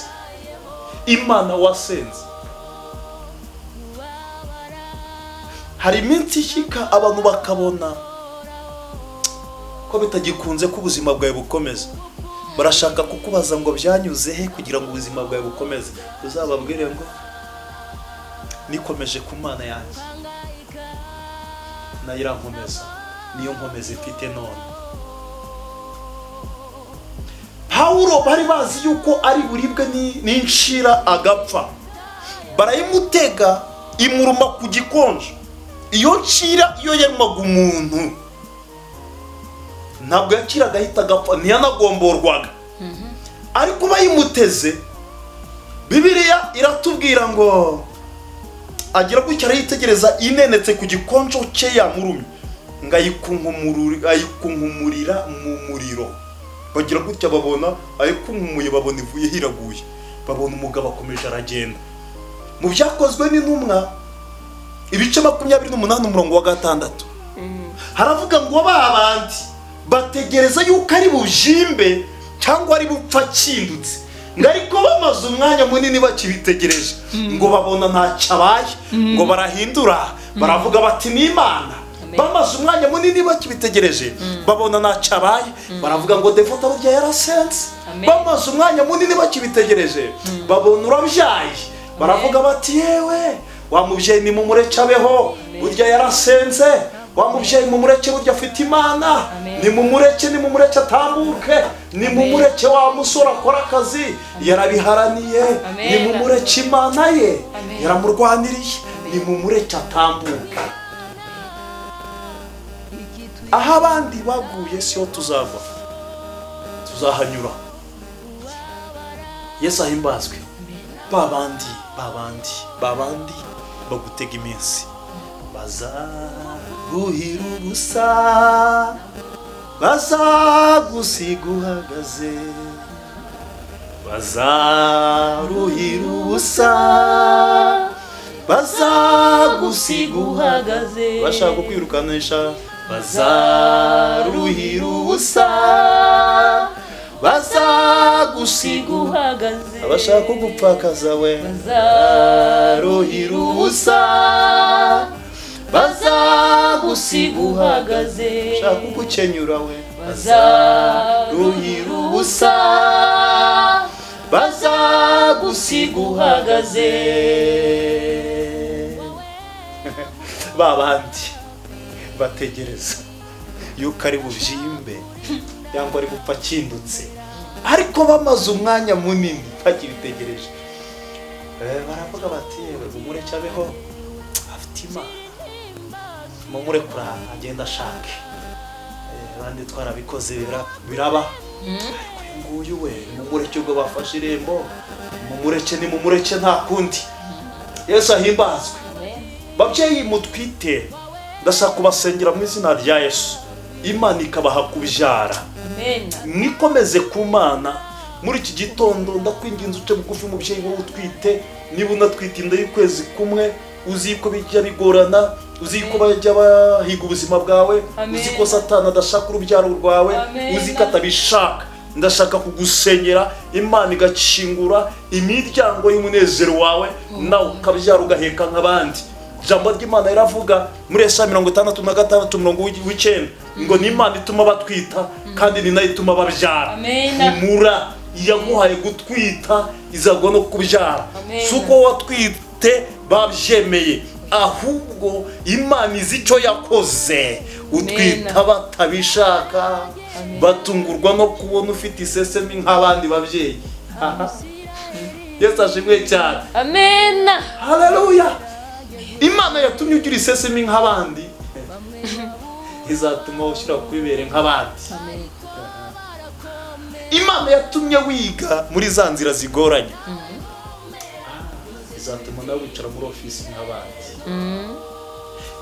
Imana wasenze. Hari iminsi ishyika abantu bakabona ko bitagikunze ko ubuzima bwawe bukomeza, barashaka kukubaza ngo byanyuze he kugira ngo ubuzima bwawe bukomeze. Uzababwire ngo nikomeje ku Mana yanjye, nayo irankomeza, niyo nkomeza ifite none. Pawulo bari bazi yuko ari buribwe n'inshira agapfa, barayimutega imuruma ku gikonjo. Iyo nshira iyo yarumaga umuntu ntabwo yakiraga ahita agapfa, ntiyanagomborwaga. Ariko bayimuteze, Bibiliya iratubwira ngo agira gutya arayitegereza inenetse ku gikonjo cye yamurumye ngo ayikunkumurira mu muriro. Bagira gutya babona ayikunkumuye, babona ivuye hiraguye, babona umugabo akomeje aragenda. Mu byakozwe n'intumwa ibice 28 umurongo wa 6 haravuga ngo babandi bategereza yuko ari bujimbe cyangwa ari bupfa kindutse, ngo ariko bamaze umwanya munini bakibitegereje ngo babona ntacyo abaye, ngo barahindura baravuga bati ni Imana. Bamaze umwanya munini bakibitegereje babona ntacyo abaye, baravuga ngo Devota burya yarasense. Bamaze umwanya munini bakibitegereje babona urabyaye, baravuga bati yewe wa mubyeyi ni mumureke abeho burya yarasenze, wa mubyeyi mumureke burya afite Imana, ni mumureke atambuke, ni mumureke wa musore akora akazi yarabiharaniye, ni mumureke Imana ye yaramurwaniriye, ni mumureke atambuke. Aho abandi baguye siho tuzava, tuzahanyura. Yesu ahimbazwe. Babandi bagutega iminsi bazaruhira ubusa, bazagusiga uhagaze, bazaruhira ubusa, bazagusiga uhagaze. Bashaka kukwirukanisha, bazaruhira ubusa, bazagusiga uhagaze. Abashaka kugupfakaza we, bazaruhira ubusa, bazagusiga uhagaze. Bashaka kugukenyura we, bazaruhira ubusa, bazagusiga uhagaze. Babandi bategereza yuko ari bubyimbe cyangwa ari gupfa kindutse, ariko bamaze umwanya munini bakibitegereje baravuga bati yewe mumureke abeho afite Imana, mumurekura agenda ashake. Abandi twarabikoze biraba, ariko nguyu we mumureke ubwo bafashe irembo, mumureke nta kundi. Yesu ahimbazwe. Babyeyi mutwite, ndashaka kubasengera mu izina rya Yesu, Imana ikabaha kubyara. Mwikomeze ku Mana muri iki gitondo. Ndakwinginze uce bugufi mubyeyi wowe utwite, niba unatwite inda y'ukwezi kumwe, uzi ko bijya bigorana, uzi ko bajya bahiga ubuzima bwawe, uzi ko Satani adashaka urubyaro rwawe, uzi ko atabishaka. Ndashaka kugusenyera Imana igakingura imiryango y'umunezero wawe, nawe ukabyara ugaheka nk'abandi. Jambo ry'Imana iravuga muri Yesaya 66:9 ngo ni Imana ituma batwita kandi ni nayo ituma babyara. Imura yaguhaye gutwita izagwa no kubyara. Suko watwite babyemeye, ahubwo Imana izi icyo yakoze. Utwita batabishaka, batungurwa no kubona ufite isesemi nk'abandi babyeyi. Yesu ashimwe cyane. Amen. Haleluya. Imana yatumye ugira isesemi nk'abandi, izatuma ushyira kwibere nk'abandi. Imana yatumye wiga muri za nzira zigoranye, izatuma nawe wicara muri ofisi nk'abandi.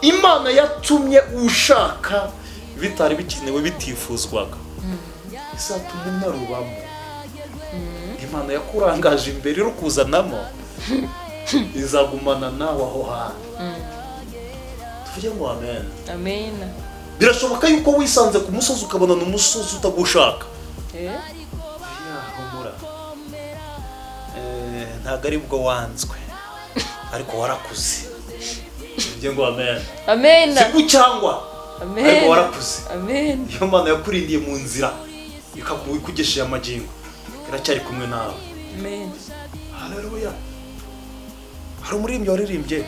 Imana yatumye ushaka bitari bikenewe bitifuzwaga, izatuma unarubamo. Imana yakurangaje imbere iri kuzanamo, izagumana nawe aho hantu. Tuvuge ngo amen. Amen. Birashoboka yuko wisanze ku musozi ukabona n'umusozi utagushaka. Humura. Ntabwo ari bwo wanzwe, ariko warakuze. Tuvuge ngo amen. Amen. Siku cyangwa Amen. Ariko warakuze. Amen. Iyo Imana yakurindiye mu nzira ikakugesheje amagingo, iracyari kumwe nawe. Amen. Haleluya. Hari umuririmbyi waririmbye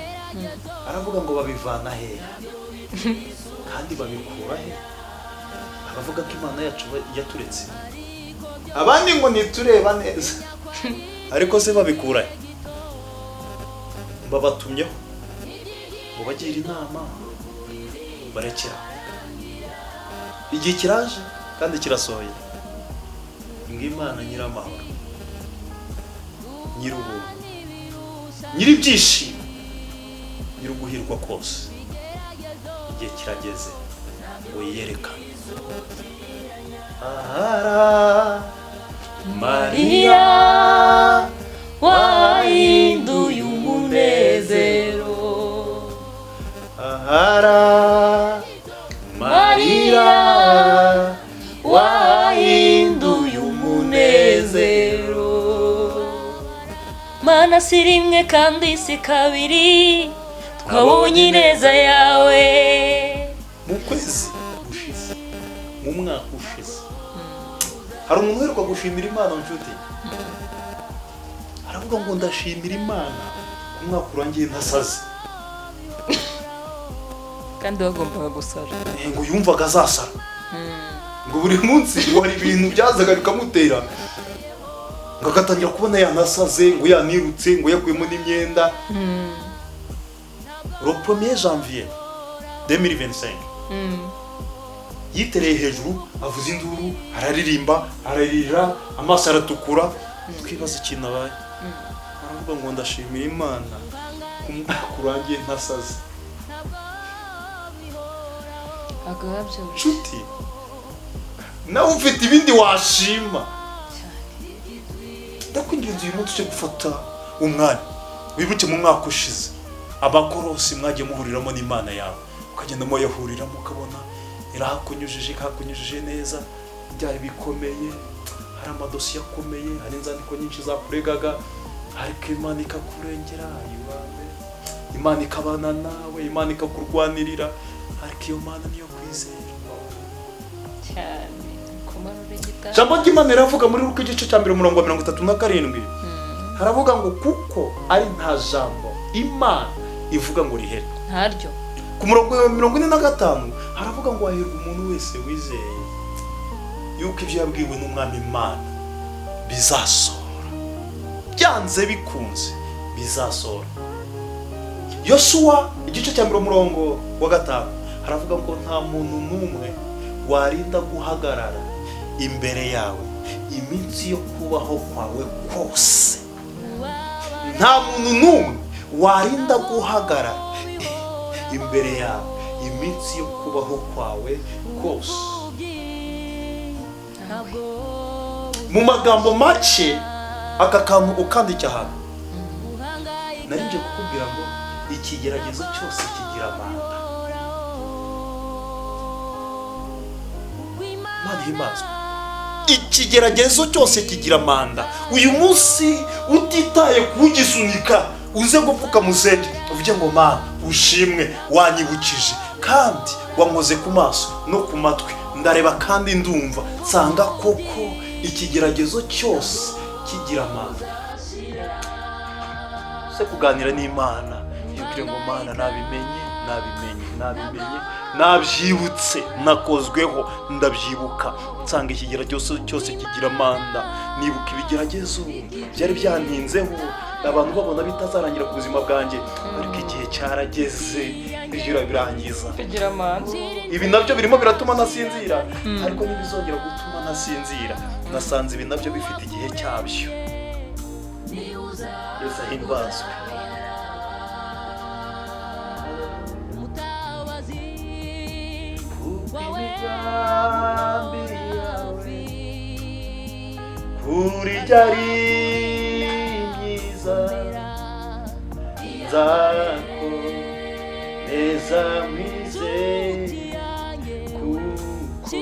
aravuga ngo babivana he kandi babikura he. Aravuga ko Imana yacu yaturetse, abandi ngo nitureba neza, ariko se babikura he? Babatumyeho ngo bagira inama, barekera. Igihe kiraje kandi kirasohoye, ngo Imana nyiramahoro, nyir'ubuntu, nyir'ibyishimo, nyir'uguhirwa kose igihe kirageze ngo yiyerekane. Ahara Mariya wahinduye umunezero, ahara Mariya wahinduye umunezero. Mana si rimwe kandi si kabiri twabonye ineza yawe. mu kwezi ushize, mu mwaka ushize, hari umuntu uheruka gushimira Imana nshuti, aravuga ngo ndashimira Imana ku mwaka urangiye ntasaze. Kandi wagombaga gusara. Ngo yumvaga azasara, ngo buri munsi hari ibintu byazaga bikamutera, ngo agatangira kubona yanasaze, ngo yanirutse, ngo yakuyemo n'imyenda. Le 1er janvier 2025 yitereye hejuru, avuza induru, araririmba, ararira, amaso aratukura. Twibaza ikintu abaye, aravuga ngo ndashimira Imana ku mwaka urangiye ntasaze. Nshuti, nawe ufite ibindi washima, ndakwinginze uyu munsi cyo gufata umwanya wibuke mu mwaka ushize abakorosi mwagiye muhuriramo n'Imana yawe, ukagenda muyahuriramo ukabona irahakunyujije neza, byari bikomeye, hari amadosiye akomeye, hari inzandiko nyinshi zakuregaga, ariko Imana ikakurengera, Imana ikabana nawe, Imana ikakurwanirira, ariko iyo Mana niyo kwizerwa cyane. Jambo ry'Imana riravuga muri Luka igice cya 37, haravuga ngo kuko ari nta jambo Imana ivuga ngo rihere ntaryo. Ku murongo wa 45 haravuga ngo hahirwa umuntu wese wizeye yuko ibyo yabwiwe n'Umwami Imana bizasohora, byanze bikunze bizasohora. Yosuwa igice cya 5 haravuga ngo nta muntu n'umwe warinda guhagarara imbere yawe iminsi yo kubaho kwawe kose. Nta muntu n'umwe warinda guhagarara imbere yawe iminsi yo kubaho kwawe kose. Mu magambo make, aka kantu ukandika hano, narinje kukubwira ngo ikigeragezo cyose kigira manda. Mana himbazwe, ikigeragezo cyose kigira manda. Uyu munsi utitaye kugisunika, uze gupfuka musenge uvuge ngo Mana ushimwe, wanyibukije kandi wankoze ku maso no ku matwi, ndareba kandi ndumva, nsanga koko ikigeragezo cyose kigira manda. Se kuganira n'Imana yubwire ngo Mana nabimenye, nabyibutse, nakozweho, ndabyibuka, nsanga ikigeragezo cyose kigira manda. Nibuka ibigeragezo byari byantinzeho, abantu babona bitazarangira ku buzima bwanjye, ariko igihe cyarageze ibyo birangiza. Ibi nabyo birimo biratuma nasinzira, ariko ntibizongera gutuma nasinzira. Nasanze ibi nabyo bifite igihe cyabyo. Yesu ahimbazwe. Kuri jari myiza nzako neza mwizeye, kuko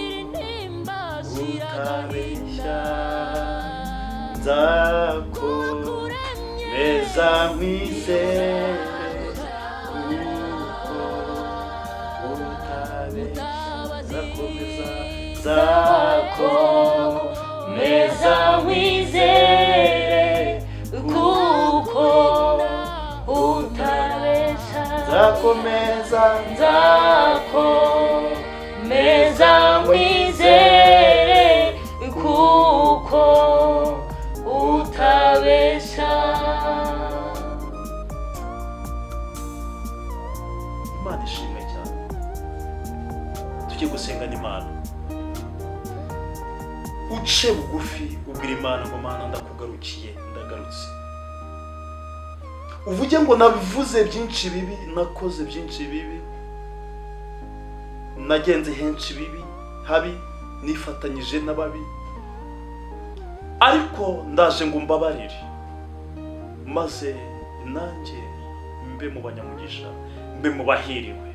utabeshya. Nzako neza mwizeye, kuko utabeshya. Nzako meza wizere kuko utabesha. Nzakomeza, nzakomeza wizere kuko utabesha. Imana ishimwe cyane. Tujye gusenga n'Imana, uce bugufi ubwira Imana ngo Mana ndakugarukiye, ndagarutse. uvuge ngo nabivuze byinshi bibi, nakoze byinshi bibi, nagenze henshi bibi habi, nifatanyije n'ababi, ariko ndaje ngo mbabarire maze nanjye mbe mu banyamugisha, mbe mu bahiriwe.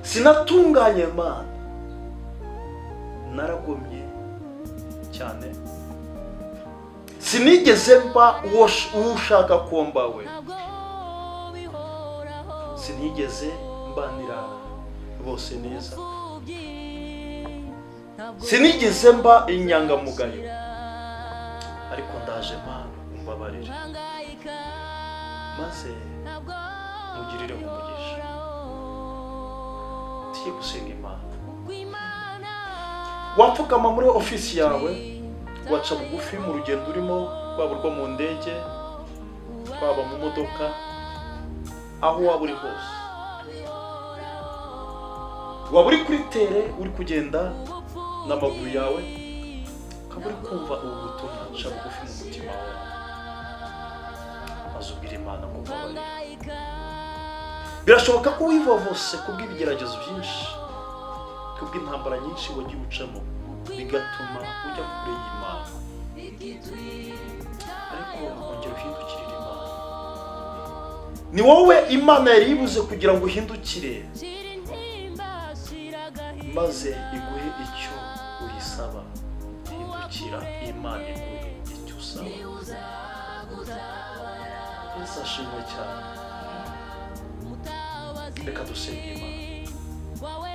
Sinatunganye Mana, naragomye cyane, sinigeze mba uwo ushaka ko mba we, sinigeze mbanira bose neza, sinigeze mba inyangamugayo, ariko ndaje Mana umbabarire maze mugirire umugisha. Tugiye gusenga Imana. Wapfukama muri ofisi yawe, waca bugufi mu rugendo urimo, waba urwo mu ndege, waba mu modoka, aho waba uri hose, waba uri kuri tere uri kugenda n'amaguru yawe, ukaba uri kumva ubu butumwa, ca bugufi mu mutima wawe maze ubwire Imana ngo mbabarire. Birashoboka ko wivovose kubw'ibigeragezo byinshi, kubw'intambara nyinshi wagiye ucamo, bigatuma ujya kure y'Imana, ariko ongera uhindukirire Imana. Ni wowe Imana yari yibuze kugira ngo uhindukire maze iguhe icyo uyisaba. Hindukira Imana iguhe icyo usaba. Yesu ashimwe cyane. Reka dusenge Imana.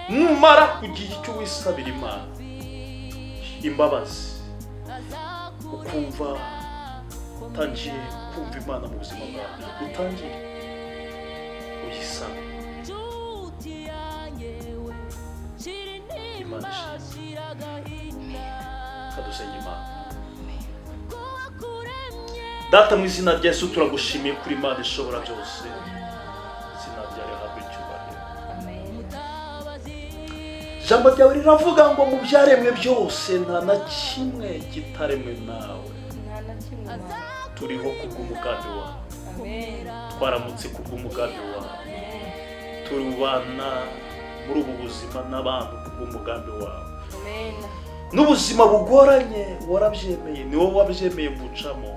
Numara kugira icyo wisabira Imana imbabazi, ukumva utangiye kumva Imana mu buzima bwawe, utangiye uyisaba Imana ishimwe. Kadusenge Imana. Data, mu izina rya Yesu turagushimiye kuri Imana ishobora byose, izina ryawe rihabwe icyubahiro. Ijambo ryawe riravuga ngo mu byaremwe byose nta na kimwe kitaremwe nawe. Turiho kubw'umugambi wawe, twaramutse kubw'umugambi wawe, turubana muri ubu buzima n'abantu kubw'umugambi wawe. N'ubuzima bugoranye warabyemeye, ni wowe wabyemeye gucamo.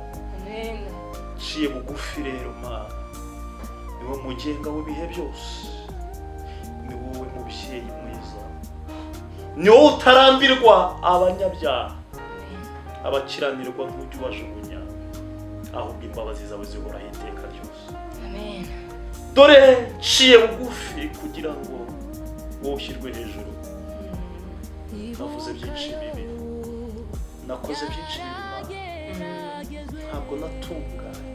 Ciye bugufi rero Mana, ni wowe mugenga w'ibihe byose, ni wowe mubyeyi mwiza, ni wowe utarambirwa abanyabyaha, abakiranirwa ntujya ubajugunya, ahubwo imbabazi zawe zihoraho iteka ryose. Dore ciye bugufi kugira ngo wowe ushyirwe hejuru. Navuze byinshi bibi, nakoze byinshi bibi Mana, ntabwo natunganye,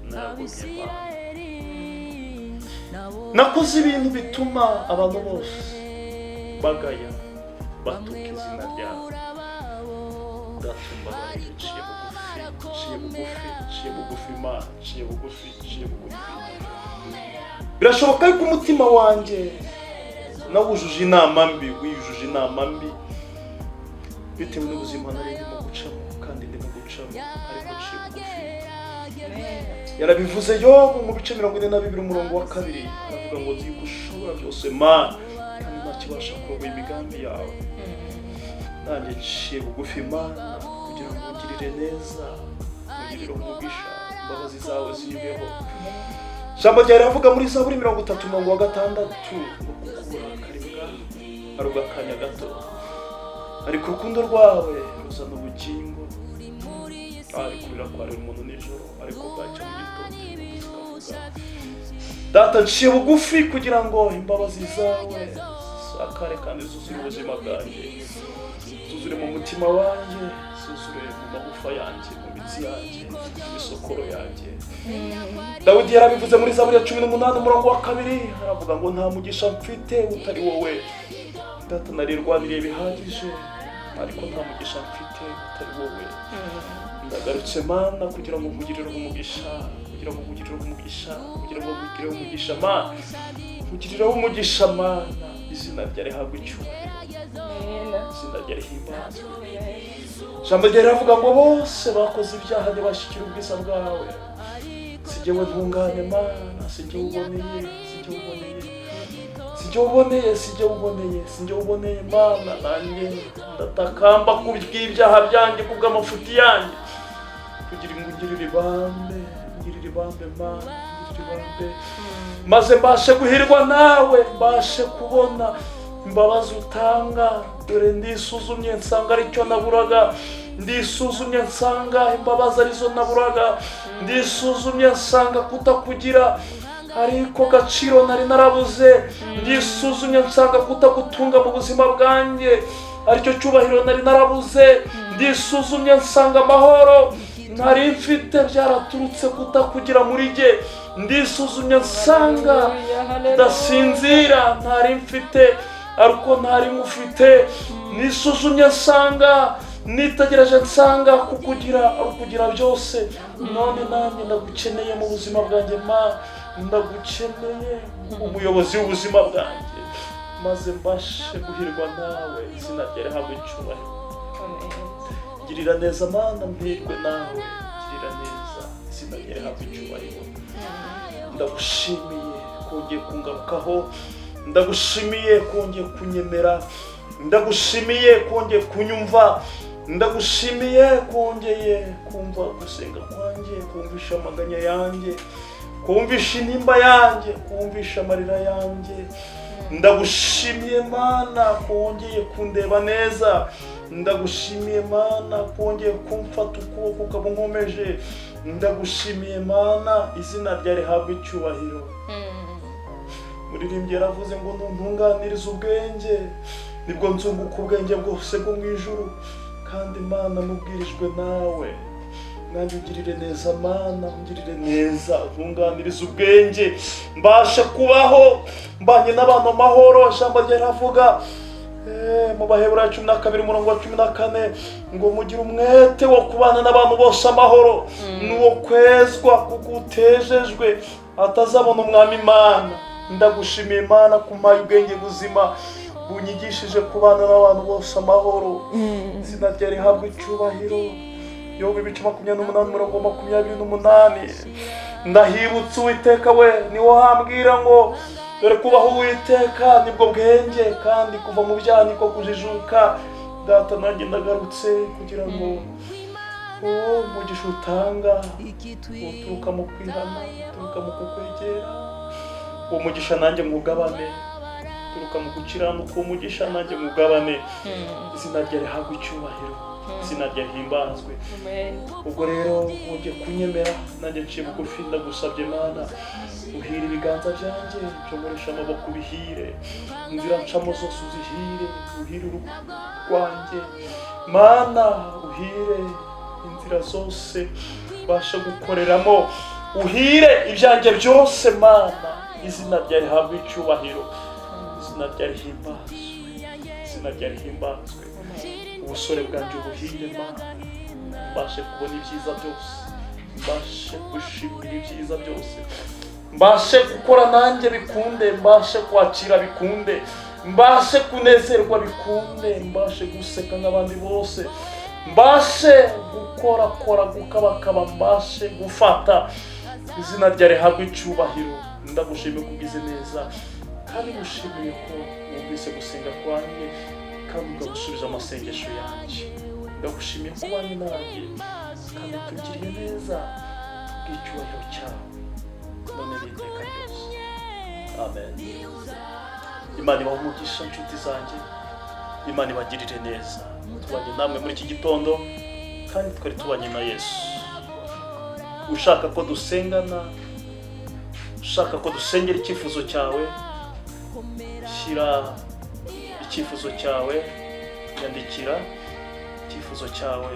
naragomye Mana, nakoze ibintu bituma abantu bose bagaya batuka izina ryawe. Ndatumba barire, ciye bugufi Mana, ciye bugufi. Birashoboka yuko umutima wanjye nawujuje inama mbi, wiyujuje inama mbi bitewe n'ubuzima nari ndimo gucamo, kandi ndimo gucamo, ariko ciye bugufi. Yarabivuze Yobu mu bice 42 umurongo wa 2, aravuga ngo nzi ko ushobora byose Mana, kandi ntakibasha kurogoya imigambi yawe. Nanjye ciye bugufi Mana kugira ngo ungirire neza, ungirire umugisha, imbabazi zawe zibeho. Ijambo ryawe riravuga muri Zaburi 33 umurongo wa 6, karibwa ari ugakanya gato, ariko urukundo rwawe ruzana ubugingo. Ariko birakwarira umuntu nijoro, ariko bwaca mu gitondo. Data, nciye bugufi kugira ngo imbabazi zawe zisakare kandi zuzure ubuzima bwanjye, zuzure mu mutima wanjye, zuzure mu magufa yanjye, mu mitsi yanjye, mu misokoro yanjye. Dawidi yarabivuze muri Zaburi ya 18 umurongo wa 2, aravuga ngo nta mugisha mfite utari wowe. Data, narirwaniriye bihagije, ariko nta mugisha mfite utari wowe. Ndagarutse Mana kugira ngo nkugirire umugisha, kugira ngo nkugirire umugisha, kugira ngo nkugirire umugisha Mana, nkugirire umugisha Mana. Izina ryawe rihabwe icyubahiro, izina ryawe rihimbazwe. ijambo ryawe riravuga ngo bose bakoze ibyaha ntibashyikire ubwiza bwawe. Si jyewe ntungane Mana, si jyewe uboneye, si jyewe uboneye, si jyewe uboneye, si jyewe uboneye, si jyewe uboneye Mana. Nanjye ndatakamba ku bw'ibyaha byanjye, ku bw'amafuti yanjye, kugira ngo ungirire ibambe, ngirire ibambe Mana, ngirire ibambe, maze mbashe guhirwa nawe, mbashe kubona imbabazi utanga. Dore ndisuzumye nsanga aricyo naburaga, ndisuzumye nsanga imbabazi arizo naburaga, ndisuzumye nsanga kutakugira ariko gaciro nari narabuze, ndisuzumye nsanga kutagutunga mu buzima bwanjye aricyo cyubahiro nari narabuze, ndisuzumye nsanga amahoro ntari mfite byaraturutse kutakugira muri jye, ndisuzumye nsanga ndasinzira ntari mfite ariko ntari mufite, nisuzumye nsanga nitegereje nsanga kukugira ukugira byose. None nanjye ndagukeneye mu buzima bwanjye Mana, ndagukeneye umuyobozi w'ubuzima bwanjye, maze mbashe guhirwa nawe. Izina ryawe rihabwe icyubahiro. Girira neza Mana, mpirwe nawe, girira neza, izina ryawe rihabwe icyubahiro. Ndagushimiye kongeye kungarukaho, ndagushimiye kongeye kunyemera, ndagushimiye kongeye kunyumva, ndagushimiye kongeye kumva gusenga kwanjye, kumvisha amaganya yanjye, kumvisha intimba yanjye, kumvisha amarira yanjye. Ndagushimiye Mana kongeye kundeba neza, ndagushimiye Mana kongeye kumfata ukuboko ukaba unkomeje, ndagushimiye Mana, izina ryawe rihabwe icyubahiro. Muririmbyi yaravuze ngo ntuntunganirize ubwenge nibwo nzunguka ubwenge bwose bwo mu ijuru. Kandi Mana mubwirijwe nawe, nanjye ungirire neza Mana, ungirire neza, ntunganirize ubwenge, mbashe kubaho mbanye n'abantu amahoro. Ijambo ryawe riravuga mu Baheburayo 12:14 ngo mugire umwete wo kubana n'abantu bose amahoro, n'uwo kwezwa kuko utejejwe atazabona umwami Imana. Ndagushimiye Mana kumpaye ubwenge buzima bunyigishije kubana n'abantu bose amahoro. Izina ryawe rihabwe icyubahiro. Yobu 28:28 ndahibutse Uwiteka we, niwo hambwira ngo dore kubaho Uwiteka nibwo bwenge, kandi kuva mu byaha niko kujijuka. Data nanjye ndagarutse kugira ngo umugisha utanga uturuka mu kwihana, uturuka mu kukwegera, uwo mugisha nanjye mwugabane, uturuka mu gukiranuka, uwo mugisha nanjye mwugabane. Izina ryawe rihabwe icyubahiro, izina ryawe rihimbazwe. Ubwo rero wongeye kunyemera, nanjye nciye bugufi ndagusabye Mana, uhire ibiganza byanjye, byogoresha amaboko ubihire, inzira ncamo zose uzihire, uhire urugo rwanjye Mana, uhire inzira zose basha gukoreramo, uhire ibyanjye byose Mana. Izina ryawe rihabwe icyubahiro, izina ryawe rihimbazwe, izina ryawe rihimbazwe. Ubusore bwanjye ubuhire Mana, mbashe kubona ibyiza byose, mbashe gushimira ibyiza byose, mbashe gukora nanjye bikunde, mbashe kwakira bikunde, mbashe kunezerwa bikunde, mbashe guseka nk'abandi bose, mbashe gukora gukabakaba, mbashe gufata. Izina ryawe rihabwe icyubahiro. Ndagushimiye kugize neza, kandi ngushimiye ko wumvise gusenga kwanjye kandi ugagusubiza amasengesho yanjye. Ndagushimiye ko wanye nanjye kandi utugiriye neza, bw'icyubahiro cyawe none n'iteka ryose. Amen. Imana ibahe umugisha inshuti zanjye, Imana ibagirire neza. Tubanye namwe muri iki gitondo kandi twari tubanye na Yesu. Ushaka ko dusengana, ushaka ko dusengera icyifuzo cyawe, shyira icyifuzo cyawe, yandikira icyifuzo cyawe,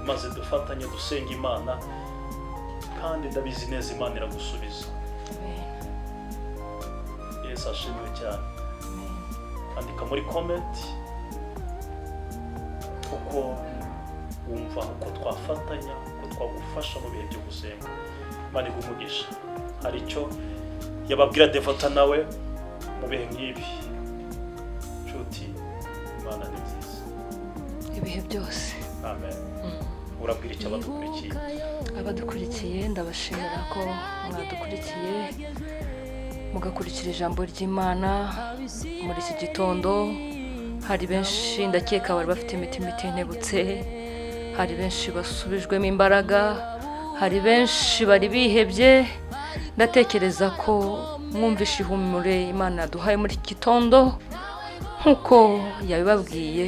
maze dufatanye dusenga Imana, kandi ndabizi neza Imana iragusubiza. Yesu ashimwe cyane. Andika muri comment uko wumva, uko twafatanya, uko twagufasha mu bihe byo gusenga. Imana igumugisha. Hari icyo yababwira Devota nawe mu bihe nk'ibi. Nshuti, Imana ni nziza ibihe byose. amen. Urabwira icyo abadukurikiye? Abadukurikiye ndabashimira ko mwadukurikiye mugakurikira ijambo ry'Imana muri iki gitondo. Hari benshi ndakeka bari bafite imitima itentebutse, hari benshi basubijwemo imbaraga, hari benshi bari bihebye. Ndatekereza ko mwumvishe ihumure Imana yaduhaye muri iki gitondo nk'uko yabibabwiye.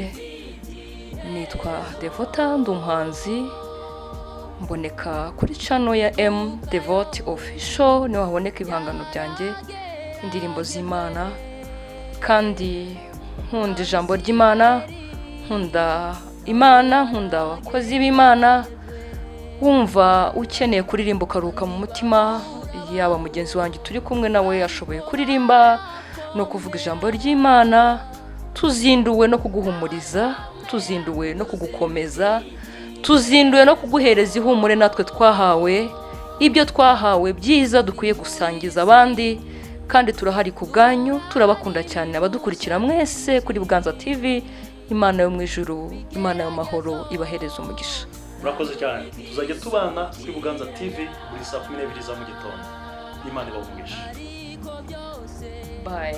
Nitwa Devota, ndi umuhanzi, mboneka kuri channel ya M Devote Official, niho haboneka ibihangano byanjye, indirimbo z'Imana, kandi nkunda ijambo ry'Imana, nkunda Imana, nkunda abakozi b'Imana. Wumva ukeneye kuririmba ukaruka mu mutima, yaba mugenzi wanjye turi kumwe nawe ashoboye kuririmba no kuvuga ijambo ry'Imana. Tuzinduwe no kuguhumuriza, tuzinduwe no kugukomeza, tuzinduwe no kuguhereza ihumure natwe twahawe, ibyo twahawe byiza dukwiye gusangiza abandi, kandi turahari ku bwanyu. Turabakunda cyane abadukurikira mwese kuri Buganza TV. Imana yo mu ijuru, Imana y'amahoro ibahereza umugisha. Murakoze cyane. Tuzajya tubana kuri Buganza TV buri saa 12 za mu gitondo. Imana ibahe umugisha. Bye.